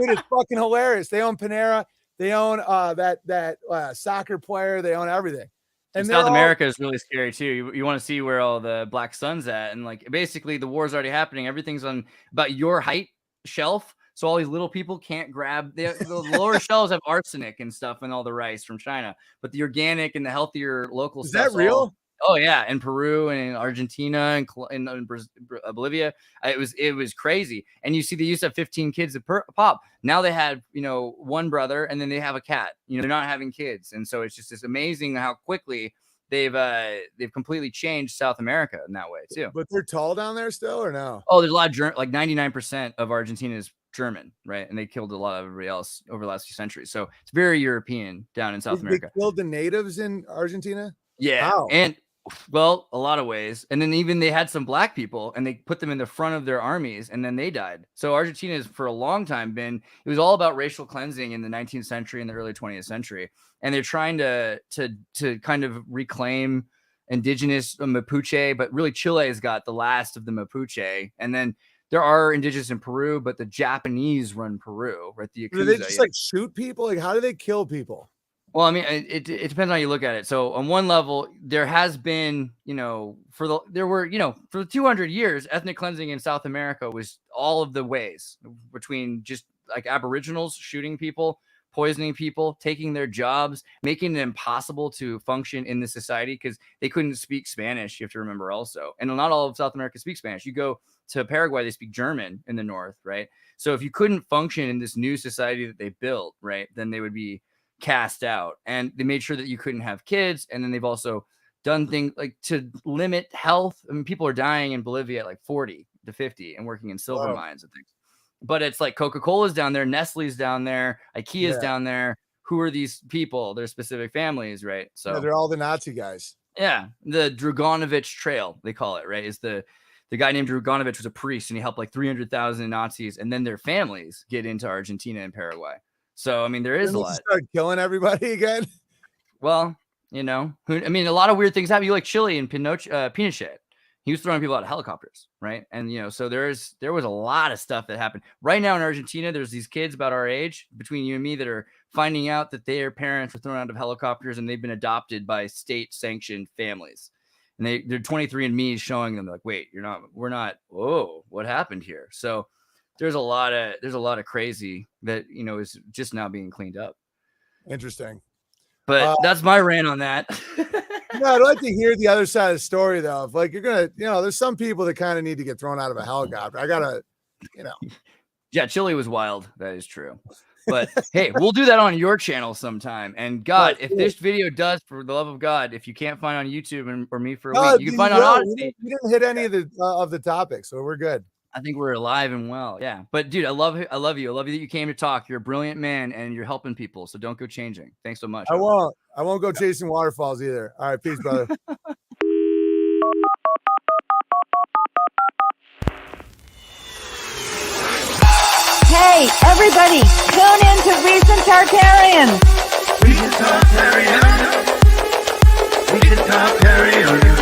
it's fucking hilarious. They own Panera. They own that soccer player. They own everything. And South America is really scary too. You want to see where all the black sun's at, and like basically the war's already happening. Everything's on about your height shelf. So all these little people can't grab the lower shelves have arsenic and stuff and all the rice from China, but the organic and the healthier local stuff. Is that real? Oh yeah, in Peru and in Argentina and in Bolivia, it was crazy. And you see, they used to have 15 kids a pop. Now they had one brother, and then they have a cat. They're not having kids, and so it's just amazing how quickly they've completely changed South America in that way too. But they're tall down there still, or no? Oh, there's a lot of like 99% of Argentina is German, right? And they killed a lot of everybody else over the last few centuries. So it's very European down in South America. They killed the natives in Argentina? Yeah. Wow. And well, a lot of ways. And then even they had some black people and they put them in the front of their armies and then they died. So Argentina has for a long time it was all about racial cleansing in the 19th century and the early 20th century. And they're trying to kind of reclaim indigenous Mapuche, but really Chile has got the last of the Mapuche. And then there are indigenous in Peru, but the Japanese run Peru, right? The Yakuza, do they just like shoot people? Like, how do they kill people? Well, I mean, it depends on how you look at it. So on one level, there has been, for 200 years, ethnic cleansing in South America was all of the ways between just like Aboriginals shooting people, poisoning people, taking their jobs, making it impossible to function in the society because they couldn't speak Spanish. You have to remember also. And not all of South America speaks Spanish. You go to Paraguay, they speak German in the north, right? So if you couldn't function in this new society that they built, right, then they would be cast out. And they made sure that you couldn't have kids. And then they've also done things like to limit health. I mean, people are dying in Bolivia at like 40 to 50 and working in silver mines and things. But it's like Coca-Cola's down there, Nestle's down there, IKEA's down there. Who are these people? They're specific families, right? So they're all the Nazi guys. Yeah. The Dragonovich Trail, they call it, right? Is the guy named Dragonovich was a priest and he helped like 300,000 Nazis. And then their families get into Argentina and Paraguay. So, I mean, there is a lot. Start killing everybody again. Well, a lot of weird things happen. You like Chile and Pinochet. He was throwing people out of helicopters, right? And, so there was a lot of stuff that happened. Right now in Argentina, there's these kids about our age, between you and me, that are finding out that their parents were thrown out of helicopters and they've been adopted by state-sanctioned families. And they're 23andMe is showing them like, wait, we're not, whoa, what happened here? So there's a lot of crazy that, is just now being cleaned up. Interesting. But that's my rant on that. I'd like to hear the other side of the story though. If like, you're going to, there's some people that kind of need to get thrown out of a helicopter. I gotta you know. Yeah, Chile was wild. That is true. But hey, we'll do that on your channel sometime. And God, if this video does, for the love of God, if you can't find on YouTube or me for a week, you can find on Odyssey. We didn't hit any of the topics, so we're good. I think we're alive and well. Yeah. But dude, I love you. I love you that you came to talk. You're a brilliant man and you're helping people. So don't go changing. Thanks so much. I won't go chasing waterfalls either. All right, peace, brother. Hey, everybody, tune in to Recent Tartarians. Recent Tartarians. Recent Tartarians.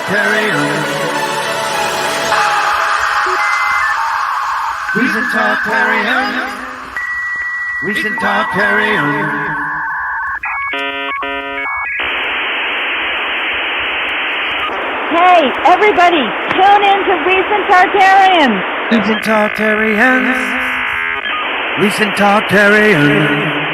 Beartaria. Recent Tartarian. Recent Tartarian. Hey, everybody, tune in to Recent Tartarians. Recent Tartarians. Recent Tartarians.